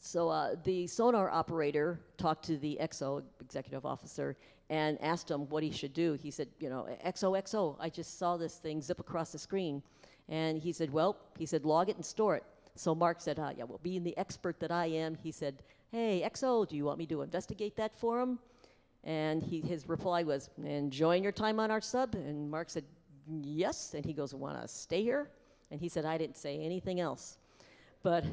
So the sonar operator talked to the XO, executive officer, and asked him what he should do. He said, XO, I just saw this thing zip across the screen. And he said, log it and store it. So Mark said, well, being the expert that I am, he said, hey, XO, do you want me to investigate that for him? And his reply was, enjoying your time on our sub? And Mark said, yes. And he goes, want to stay here? And he said, I didn't say anything else. But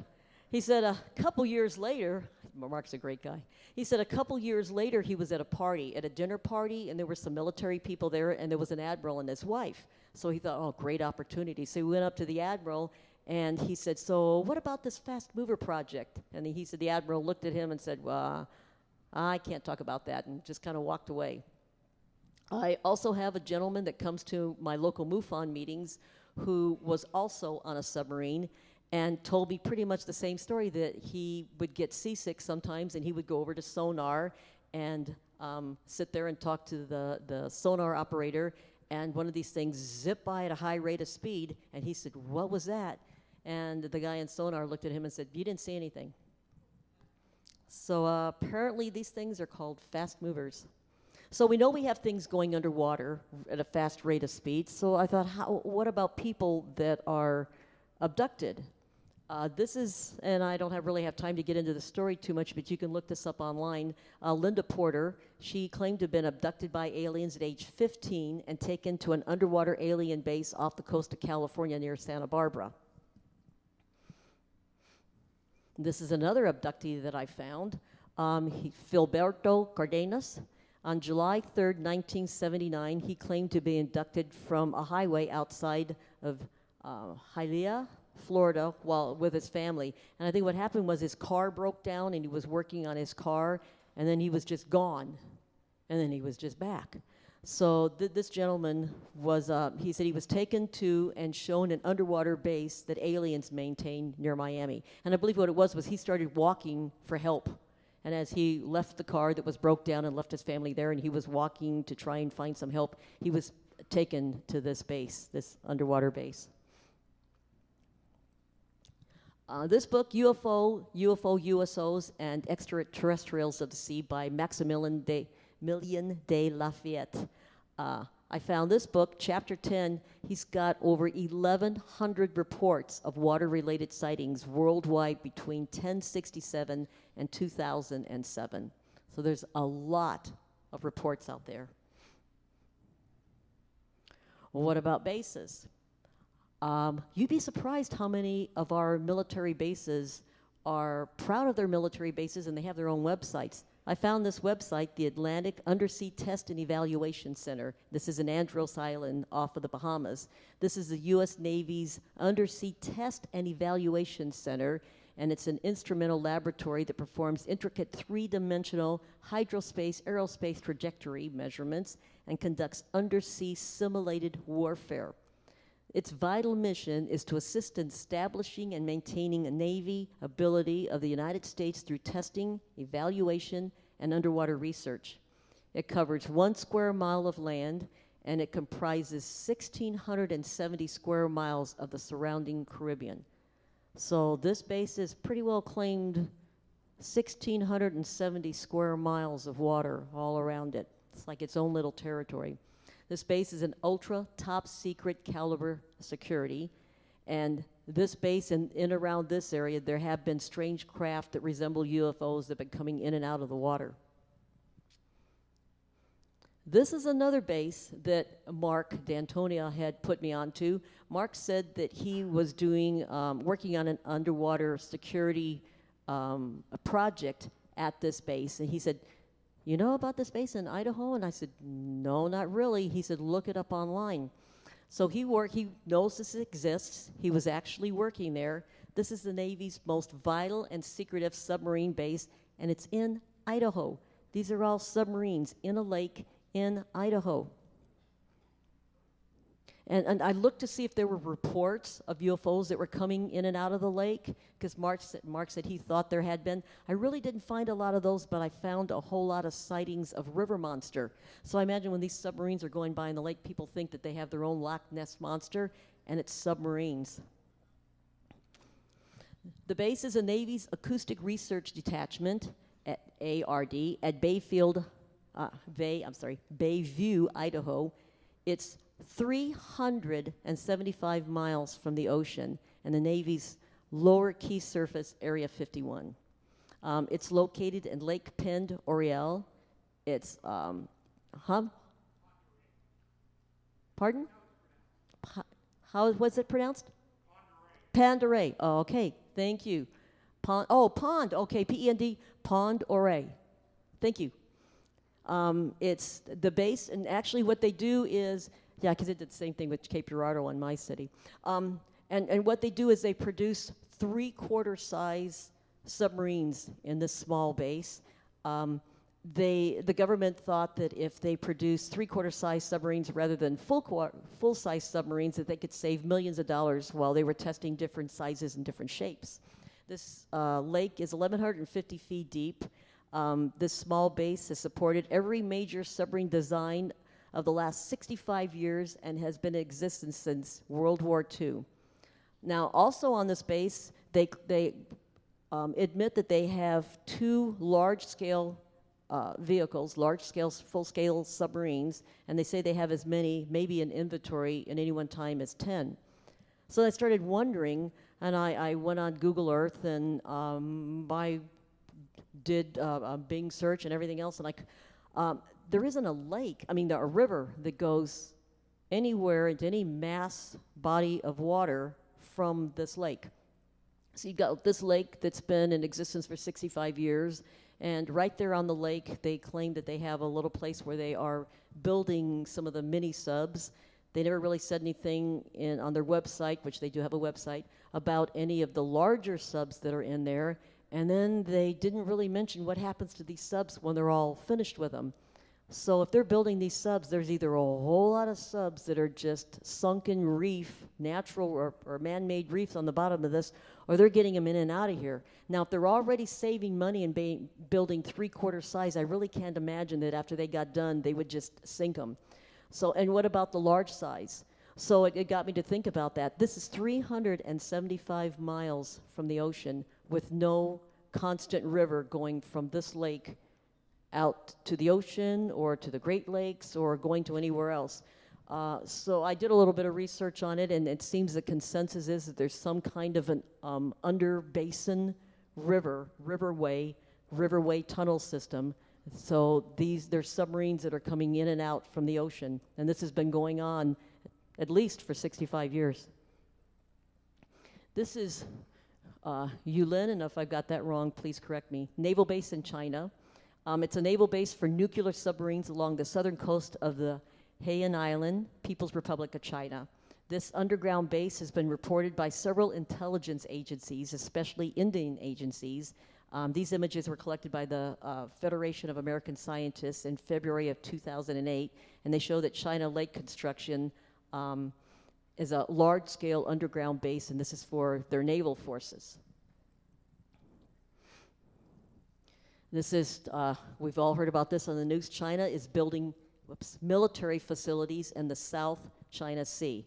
he said a couple years later, Mark's a great guy. He said a couple years later he was at a dinner party, and there were some military people there, and there was an admiral and his wife. So he thought, oh, great opportunity. So he went up to the admiral, and he said, so what about this fast mover project? And he said the admiral looked at him and said, well, I can't talk about that, and just kind of walked away. I also have a gentleman that comes to my local MUFON meetings who was also on a submarine and told me pretty much the same story, that he would get seasick sometimes, and he would go over to sonar and sit there and talk to the sonar operator, and one of these things zipped by at a high rate of speed, and he said, what was that? And the guy in sonar looked at him and said, you didn't see anything. So apparently these things are called fast movers. So we know we have things going underwater at a fast rate of speed. So I thought, what about people that are abducted? This is, and I don't really have time to get into the story too much, but you can look this up online. Linda Porter, she claimed to have been abducted by aliens at age 15 and taken to an underwater alien base off the coast of California near Santa Barbara. This is another abductee that I found, Filberto Cardenas. On July 3rd, 1979, he claimed to be abducted from a highway outside of Hialeah, Florida, with his family. And I think what happened was his car broke down, and he was working on his car, and then he was just gone, and then he was just back. So this gentleman was, he said he was taken to and shown an underwater base that aliens maintain near Miami. And I believe what it was he started walking for help. And as he left the car that was broke down and left his family there, and he was walking to try and find some help, he was taken to this base, this underwater base. This book, UFO-USOs and Extraterrestrials of the Sea by Maximilien de Lafayette. I found this book, chapter 10. He's got over 1,100 reports of water-related sightings worldwide between 1067 and 2007. So there's a lot of reports out there. Well, what about bases? You'd be surprised how many of our military bases are proud of their military bases, and they have their own websites. I found this website, the Atlantic Undersea Test and Evaluation Center. This is in Andros Island off of the Bahamas. This is the U.S. Navy's Undersea Test and Evaluation Center, and it's an instrumental laboratory that performs intricate three-dimensional hydrospace, aerospace trajectory measurements and conducts undersea simulated warfare. Its vital mission is to assist in establishing and maintaining a Navy ability of the United States through testing, evaluation, and underwater research. It covers 1 square mile of land, and it comprises 1,670 square miles of the surrounding Caribbean. So this base is pretty well claimed 1,670 square miles of water all around it. It's like its own little territory. This base is an ultra top secret caliber security, and this base and in around this area, there have been strange craft that resemble UFOs that have been coming in and out of the water. This is another base that Mark D'Antonia had put me onto. Mark said that he was working on an underwater security project at this base, and he said, "You know about this base in Idaho?" And I said, "No, not really." He said, "Look it up online." So he knows this exists. He was actually working there. This is the Navy's most vital and secretive submarine base, and it's in Idaho. These are all submarines in a lake in Idaho. And I looked to see if there were reports of UFOs that were coming in and out of the lake, because Mark said he thought there had been. I really didn't find a lot of those, but I found a whole lot of sightings of river monster. So I imagine when these submarines are going by in the lake, people think that they have their own Loch Ness monster, and it's submarines. The base is a Navy's Acoustic Research Detachment, at ARD, at Bayview, Idaho. It's 375 miles from the ocean and the Navy's Lower Key Surface Area 51. It's located in Lake Pend Oriel. It's, Pardon? How was it pronounced? Pandoray. Oh, okay, thank you. Pond, okay, P-E-N-D, Pond Oreille. Thank you. It's the base, and actually what they do is, because it did the same thing with Cape Girardeau in my city. And what they do is they produce 3/4 size submarines in this small base. The government thought that if they produced 3/4 size submarines rather than full size submarines, that they could save millions of dollars while they were testing different sizes and different shapes. This lake is 1,150 feet deep. This small base has supported every major submarine design of the last 65 years and has been in existence since World War II. Now, also on this base, they admit that they have two large-scale vehicles, large-scale, full-scale submarines, and they say they have as many, maybe in inventory in any one time, as 10. So I started wondering, and I went on Google Earth and I did a Bing search and everything else, and there isn't a lake, a river that goes anywhere into any mass body of water from this lake. So you got this lake that's been in existence for 65 years, and right there on the lake, they claim that they have a little place where they are building some of the mini subs. They never really said anything on their website, which they do have a website, about any of the larger subs that are in there. And then they didn't really mention what happens to these subs when they're all finished with them. So if they're building these subs, there's either a whole lot of subs that are just sunken reef, natural or man-made reefs on the bottom of this, or they're getting them in and out of here. Now, if they're already saving money and building three-quarter size, I really can't imagine that after they got done, they would just sink them. So, and what about the large size? So it got me to think about that. This is 375 miles from the ocean with no constant river going from this lake out to the ocean or to the Great Lakes or going to anywhere else. So I did a little bit of research on it, and it seems the consensus is that there's some kind of an under-basin riverway tunnel system. So there's submarines that are coming in and out from the ocean, and this has been going on at least for 65 years. This is Yulin, and if I've got that wrong, please correct me. Naval base in China. It's a naval base for nuclear submarines along the southern coast of the Haiyan Island, People's Republic of China. This underground base has been reported by several intelligence agencies, especially Indian agencies. These images were collected by the Federation of American Scientists in February of 2008, and they show that China Lake construction is a large-scale underground base, and this is for their naval forces. This is, we've all heard about this on the news. China is building military facilities in the South China Sea.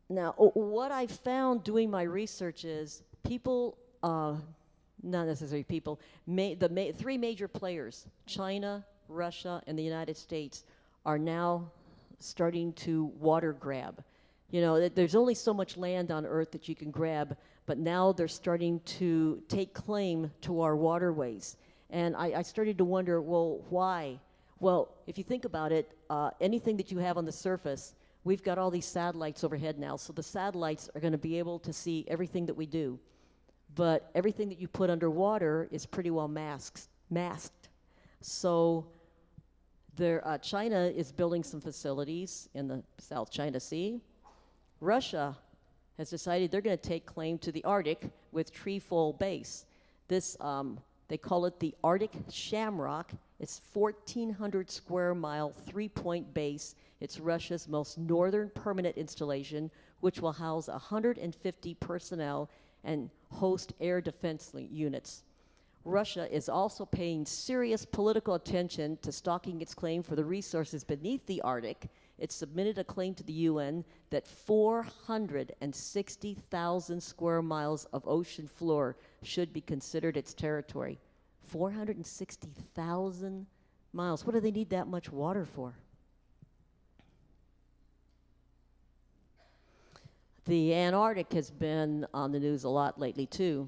Now, what I found doing my research is people, not necessarily people, three major players, China, Russia, and the United States, are now starting to water grab. You know, there's only so much land on Earth that you can grab, but now they're starting to take claim to our waterways. And I started to wonder, well, why? Well, if you think about it, anything that you have on the surface, we've got all these satellites overhead now, so the satellites are going to be able to see everything that we do. But everything that you put underwater is pretty well masked. So China is building some facilities in the South China Sea. Russia has decided they're going to take claim to the Arctic with Trefoil Base. This, they call it the Arctic Shamrock. It's 1,400 square mile, 3-point base. It's Russia's most northern permanent installation, which will house 150 personnel and host air defense units. Russia is also paying serious political attention to stalking its claim for the resources beneath the Arctic. It submitted a claim to the UN that 460,000 square miles of ocean floor should be considered its territory. 460,000 miles. What do they need that much water for? The Antarctic has been on the news a lot lately, too.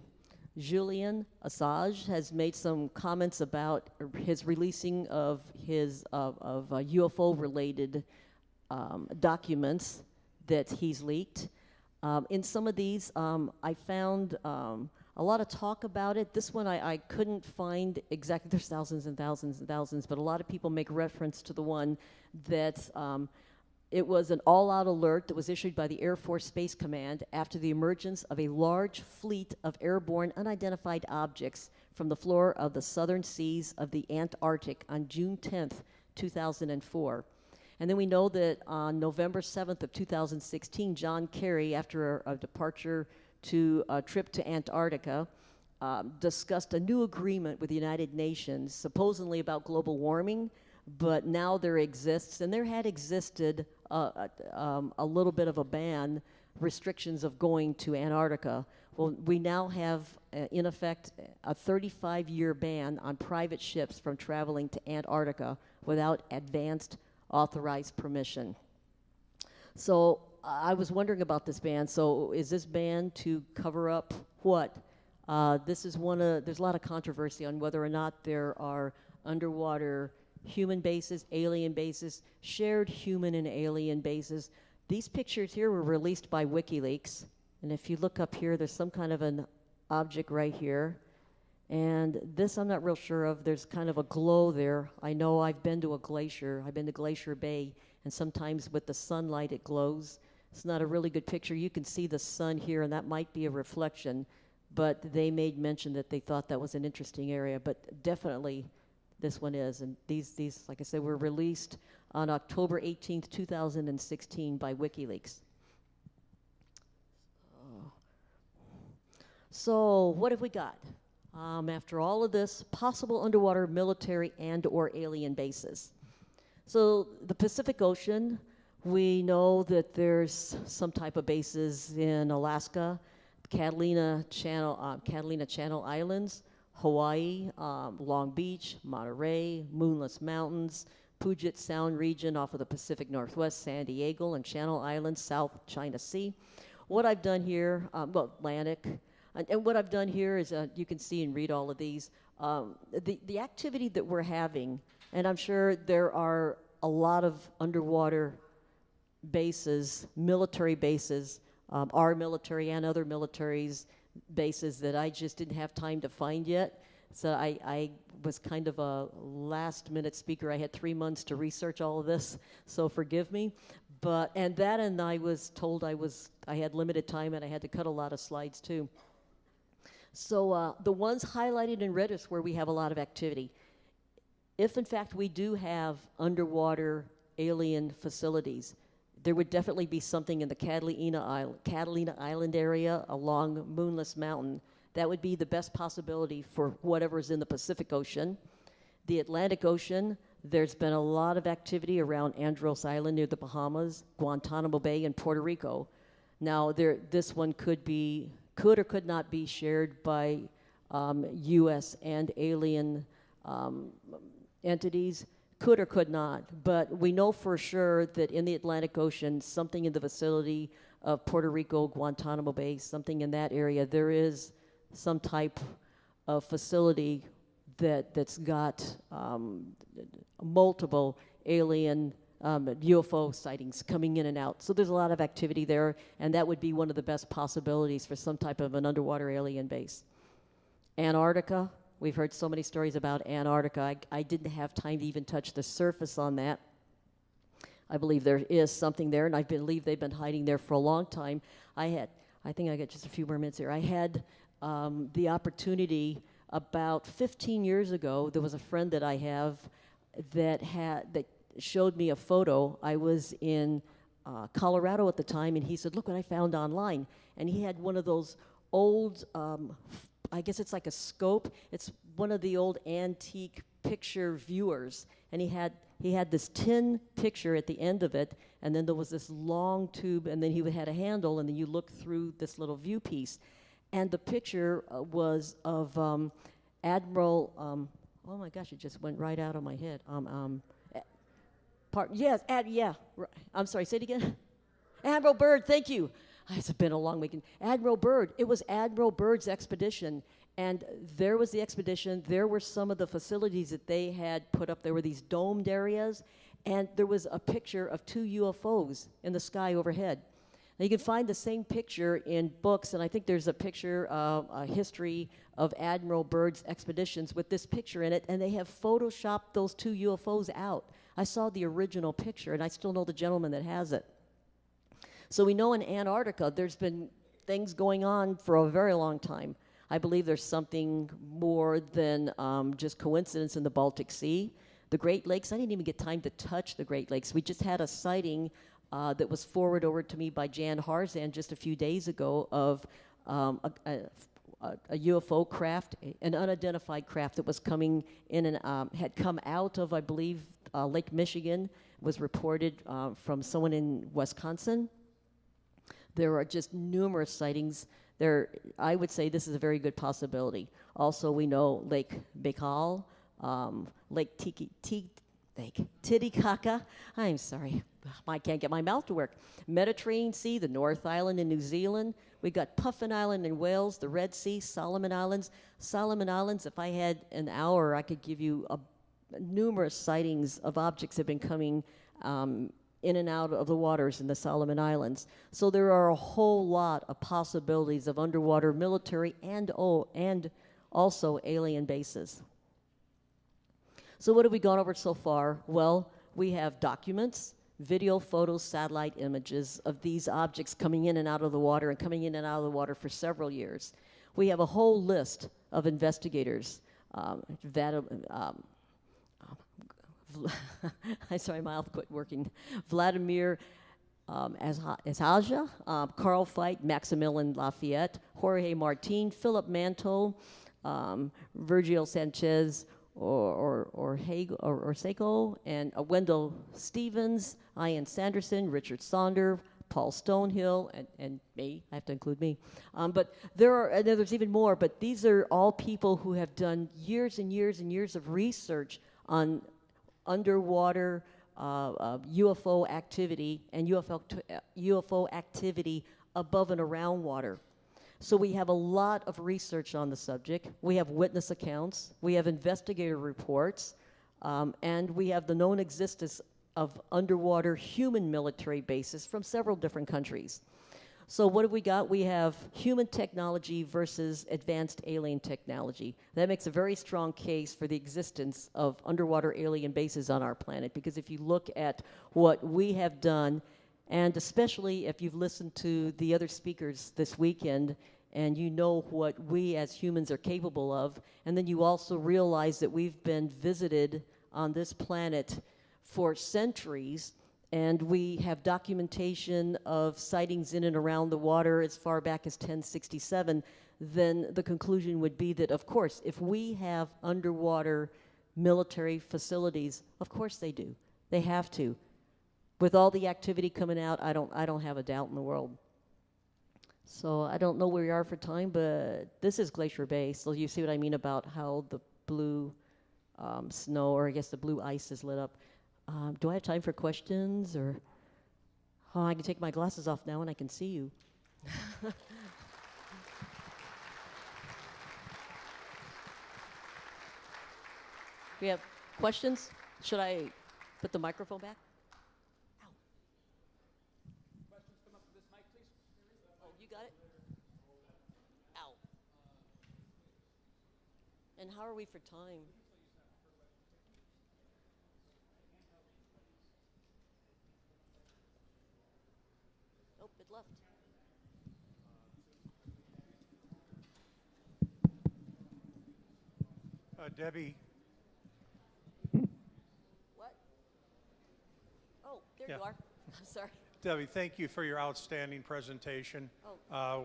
Julian Assange has made some comments about his releasing of his UFO-related documents that he's leaked. In some of these, I found a lot of talk about it. This one I couldn't find exactly. There's thousands and thousands and thousands, but a lot of people make reference to the one that it was an all-out alert that was issued by the Air Force Space Command after the emergence of a large fleet of airborne unidentified objects from the floor of the southern seas of the Antarctic on June 10th, 2004. And then we know that on November 7th of 2016, John Kerry, after a departure to a trip to Antarctica, discussed a new agreement with the United Nations, supposedly about global warming, but now there exists, and there had existed a little bit of a ban, restrictions of going to Antarctica. Well, we now have, in effect, a 35-year ban on private ships from traveling to Antarctica without advanced authorized permission. So I was wondering about this ban. So is this ban to cover up what? This is there's a lot of controversy on whether or not there are underwater human bases, alien bases, shared human and alien bases. These pictures here were released by WikiLeaks. And if you look up here, there's some kind of an object right here. And this I'm not real sure of. There's kind of a glow there. I know I've been to a glacier. I've been to Glacier Bay, and sometimes with the sunlight it glows. It's not a really good picture. You can see the sun here, and that might be a reflection. But they made mention that they thought that was an interesting area. But definitely this one is. And these, like I said, were released on October 18th, 2016 by WikiLeaks. So what have we got? After all of this, possible underwater military and or alien bases. So the Pacific Ocean, we know that there's some type of bases in Alaska, Catalina Channel Islands, Hawaii, Long Beach, Monterey, Moonless Mountains, Puget Sound region off of the Pacific Northwest, San Diego, and Channel Islands, South China Sea. What I've done here, Atlantic, and what I've done here is, you can see and read all of these, the activity that we're having, and I'm sure there are a lot of underwater bases, military bases, our military and other militaries' bases that I just didn't have time to find yet. So I was kind of a last-minute speaker. I had 3 months to research all of this, so forgive me. And I was told I had limited time and I had to cut a lot of slides too. So the ones highlighted in red is where we have a lot of activity. If in fact we do have underwater alien facilities, there would definitely be something in the Catalina Island area along Moonless Mountain. That would be the best possibility for whatever's in the Pacific Ocean. The Atlantic Ocean, there's been a lot of activity around Andros Island near the Bahamas, Guantanamo Bay, and Puerto Rico. Now, this one could or could not be shared by U.S. and alien entities, could or could not. But we know for sure that in the Atlantic Ocean, something in the vicinity of Puerto Rico, Guantanamo Bay, something in that area, there is some type of facility that's got multiple alien UFO sightings coming in and out. So there's a lot of activity there, and that would be one of the best possibilities for some type of an underwater alien base. Antarctica, we've heard so many stories about Antarctica. I didn't have time to even touch the surface on that. I believe there is something there, and I believe they've been hiding there for a long time. I think I got just a few more minutes here. I had the opportunity about 15 years ago. There was a friend that I have that showed me a photo. I was in Colorado at the time, and he said, "Look what I found online." And he had one of those old, I guess it's like a scope. It's one of the old antique picture viewers, and he had this tin picture at the end of it, and then there was this long tube, and then he had a handle, and then you look through this little view piece. And the picture was of Admiral, oh my gosh, it just went right out of my head. I'm sorry, say it again. Admiral Byrd, thank you. It's been a long weekend. Admiral Byrd, it was Admiral Byrd's expedition. And there was the expedition. There were some of the facilities that they had put up. There were these domed areas. And there was a picture of 2 UFOs in the sky overhead. Now, you can find the same picture in books, and I think there's a picture of a history of Admiral Byrd's expeditions with this picture in it, and they have photoshopped those 2 UFOs out. I saw the original picture, and I still know the gentleman that has it. So we know in Antarctica there's been things going on for a very long time. I believe there's something more than just coincidence in the Baltic Sea. The Great Lakes, I didn't even get time to touch the Great Lakes. We just had a sighting that was forwarded over to me by Jan Harzan just a few days ago of a UFO craft, an unidentified craft that was coming in and had come out of, I believe, Lake Michigan, was reported from someone in Wisconsin. There are just numerous sightings. I would say this is a very good possibility. Also, we know Lake Baikal, Lake Titicaca. I'm sorry, I can't get my mouth to work. Mediterranean Sea, the North Island in New Zealand. We got Puffin Island in Wales, the Red Sea, Solomon Islands. Solomon Islands, if I had an hour, I could give you numerous sightings of objects that have been coming in and out of the waters in the Solomon Islands. So there are a whole lot of possibilities of underwater military and also alien bases. So what have we gone over so far? Well, we have documents, video, photos, satellite images of these objects coming in and out of the water and coming in and out of the water for several years. We have a whole list of investigators. I'm sorry, my mouth quit working. Vladimir Azhaja, Carl Feit, Maximilian Lafayette, Jorge Martin, Philip Manto, Virgil Sanchez, or Seiko, and Wendell Stevens, Ian Sanderson, Richard Sonder, Paul Stonehill, and me. I have to include me. But there's even more, but these are all people who have done years and years and years of research on underwater UFO activity and UFO activity above and around water. So we have a lot of research on the subject. We have witness accounts, we have investigator reports, and we have the known existence of underwater human military bases from several different countries. So what have we got? We have human technology versus advanced alien technology. That makes a very strong case for the existence of underwater alien bases on our planet, because if you look at what we have done, and especially if you've listened to the other speakers this weekend, and you know what we as humans are capable of, and then you also realize that we've been visited on this planet for centuries, and we have documentation of sightings in and around the water as far back as 1067, then the conclusion would be that, of course, if we have underwater military facilities, of course they do. They have to. With all the activity coming out, I don't have a doubt in the world. So I don't know where we are for time, but this is Glacier Bay. So you see what I mean about how the blue snow, or I guess the blue ice is lit up. Do I have time for questions? Or I can take my glasses off now and I can see you. We have questions? Should I put the microphone back? Questions, come up to this mic, please. Oh, you got it? Ow. And how are we for time? Nope, it left. Debbie. What? Oh, there Yeah. you are. I'm sorry. Debbie, thank you for your outstanding presentation.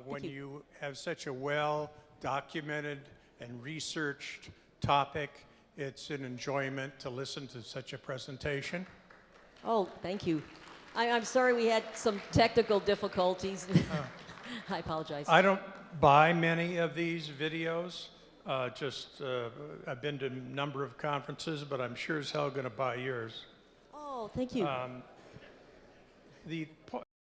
When you. you have such a well-documented and researched topic, it's an enjoyment to listen to such a presentation. Oh, thank you. I'm sorry we had some technical difficulties. I apologize. I don't buy many of these videos. I've been to a number of conferences, but I'm sure as hell going to buy yours. Oh, thank you.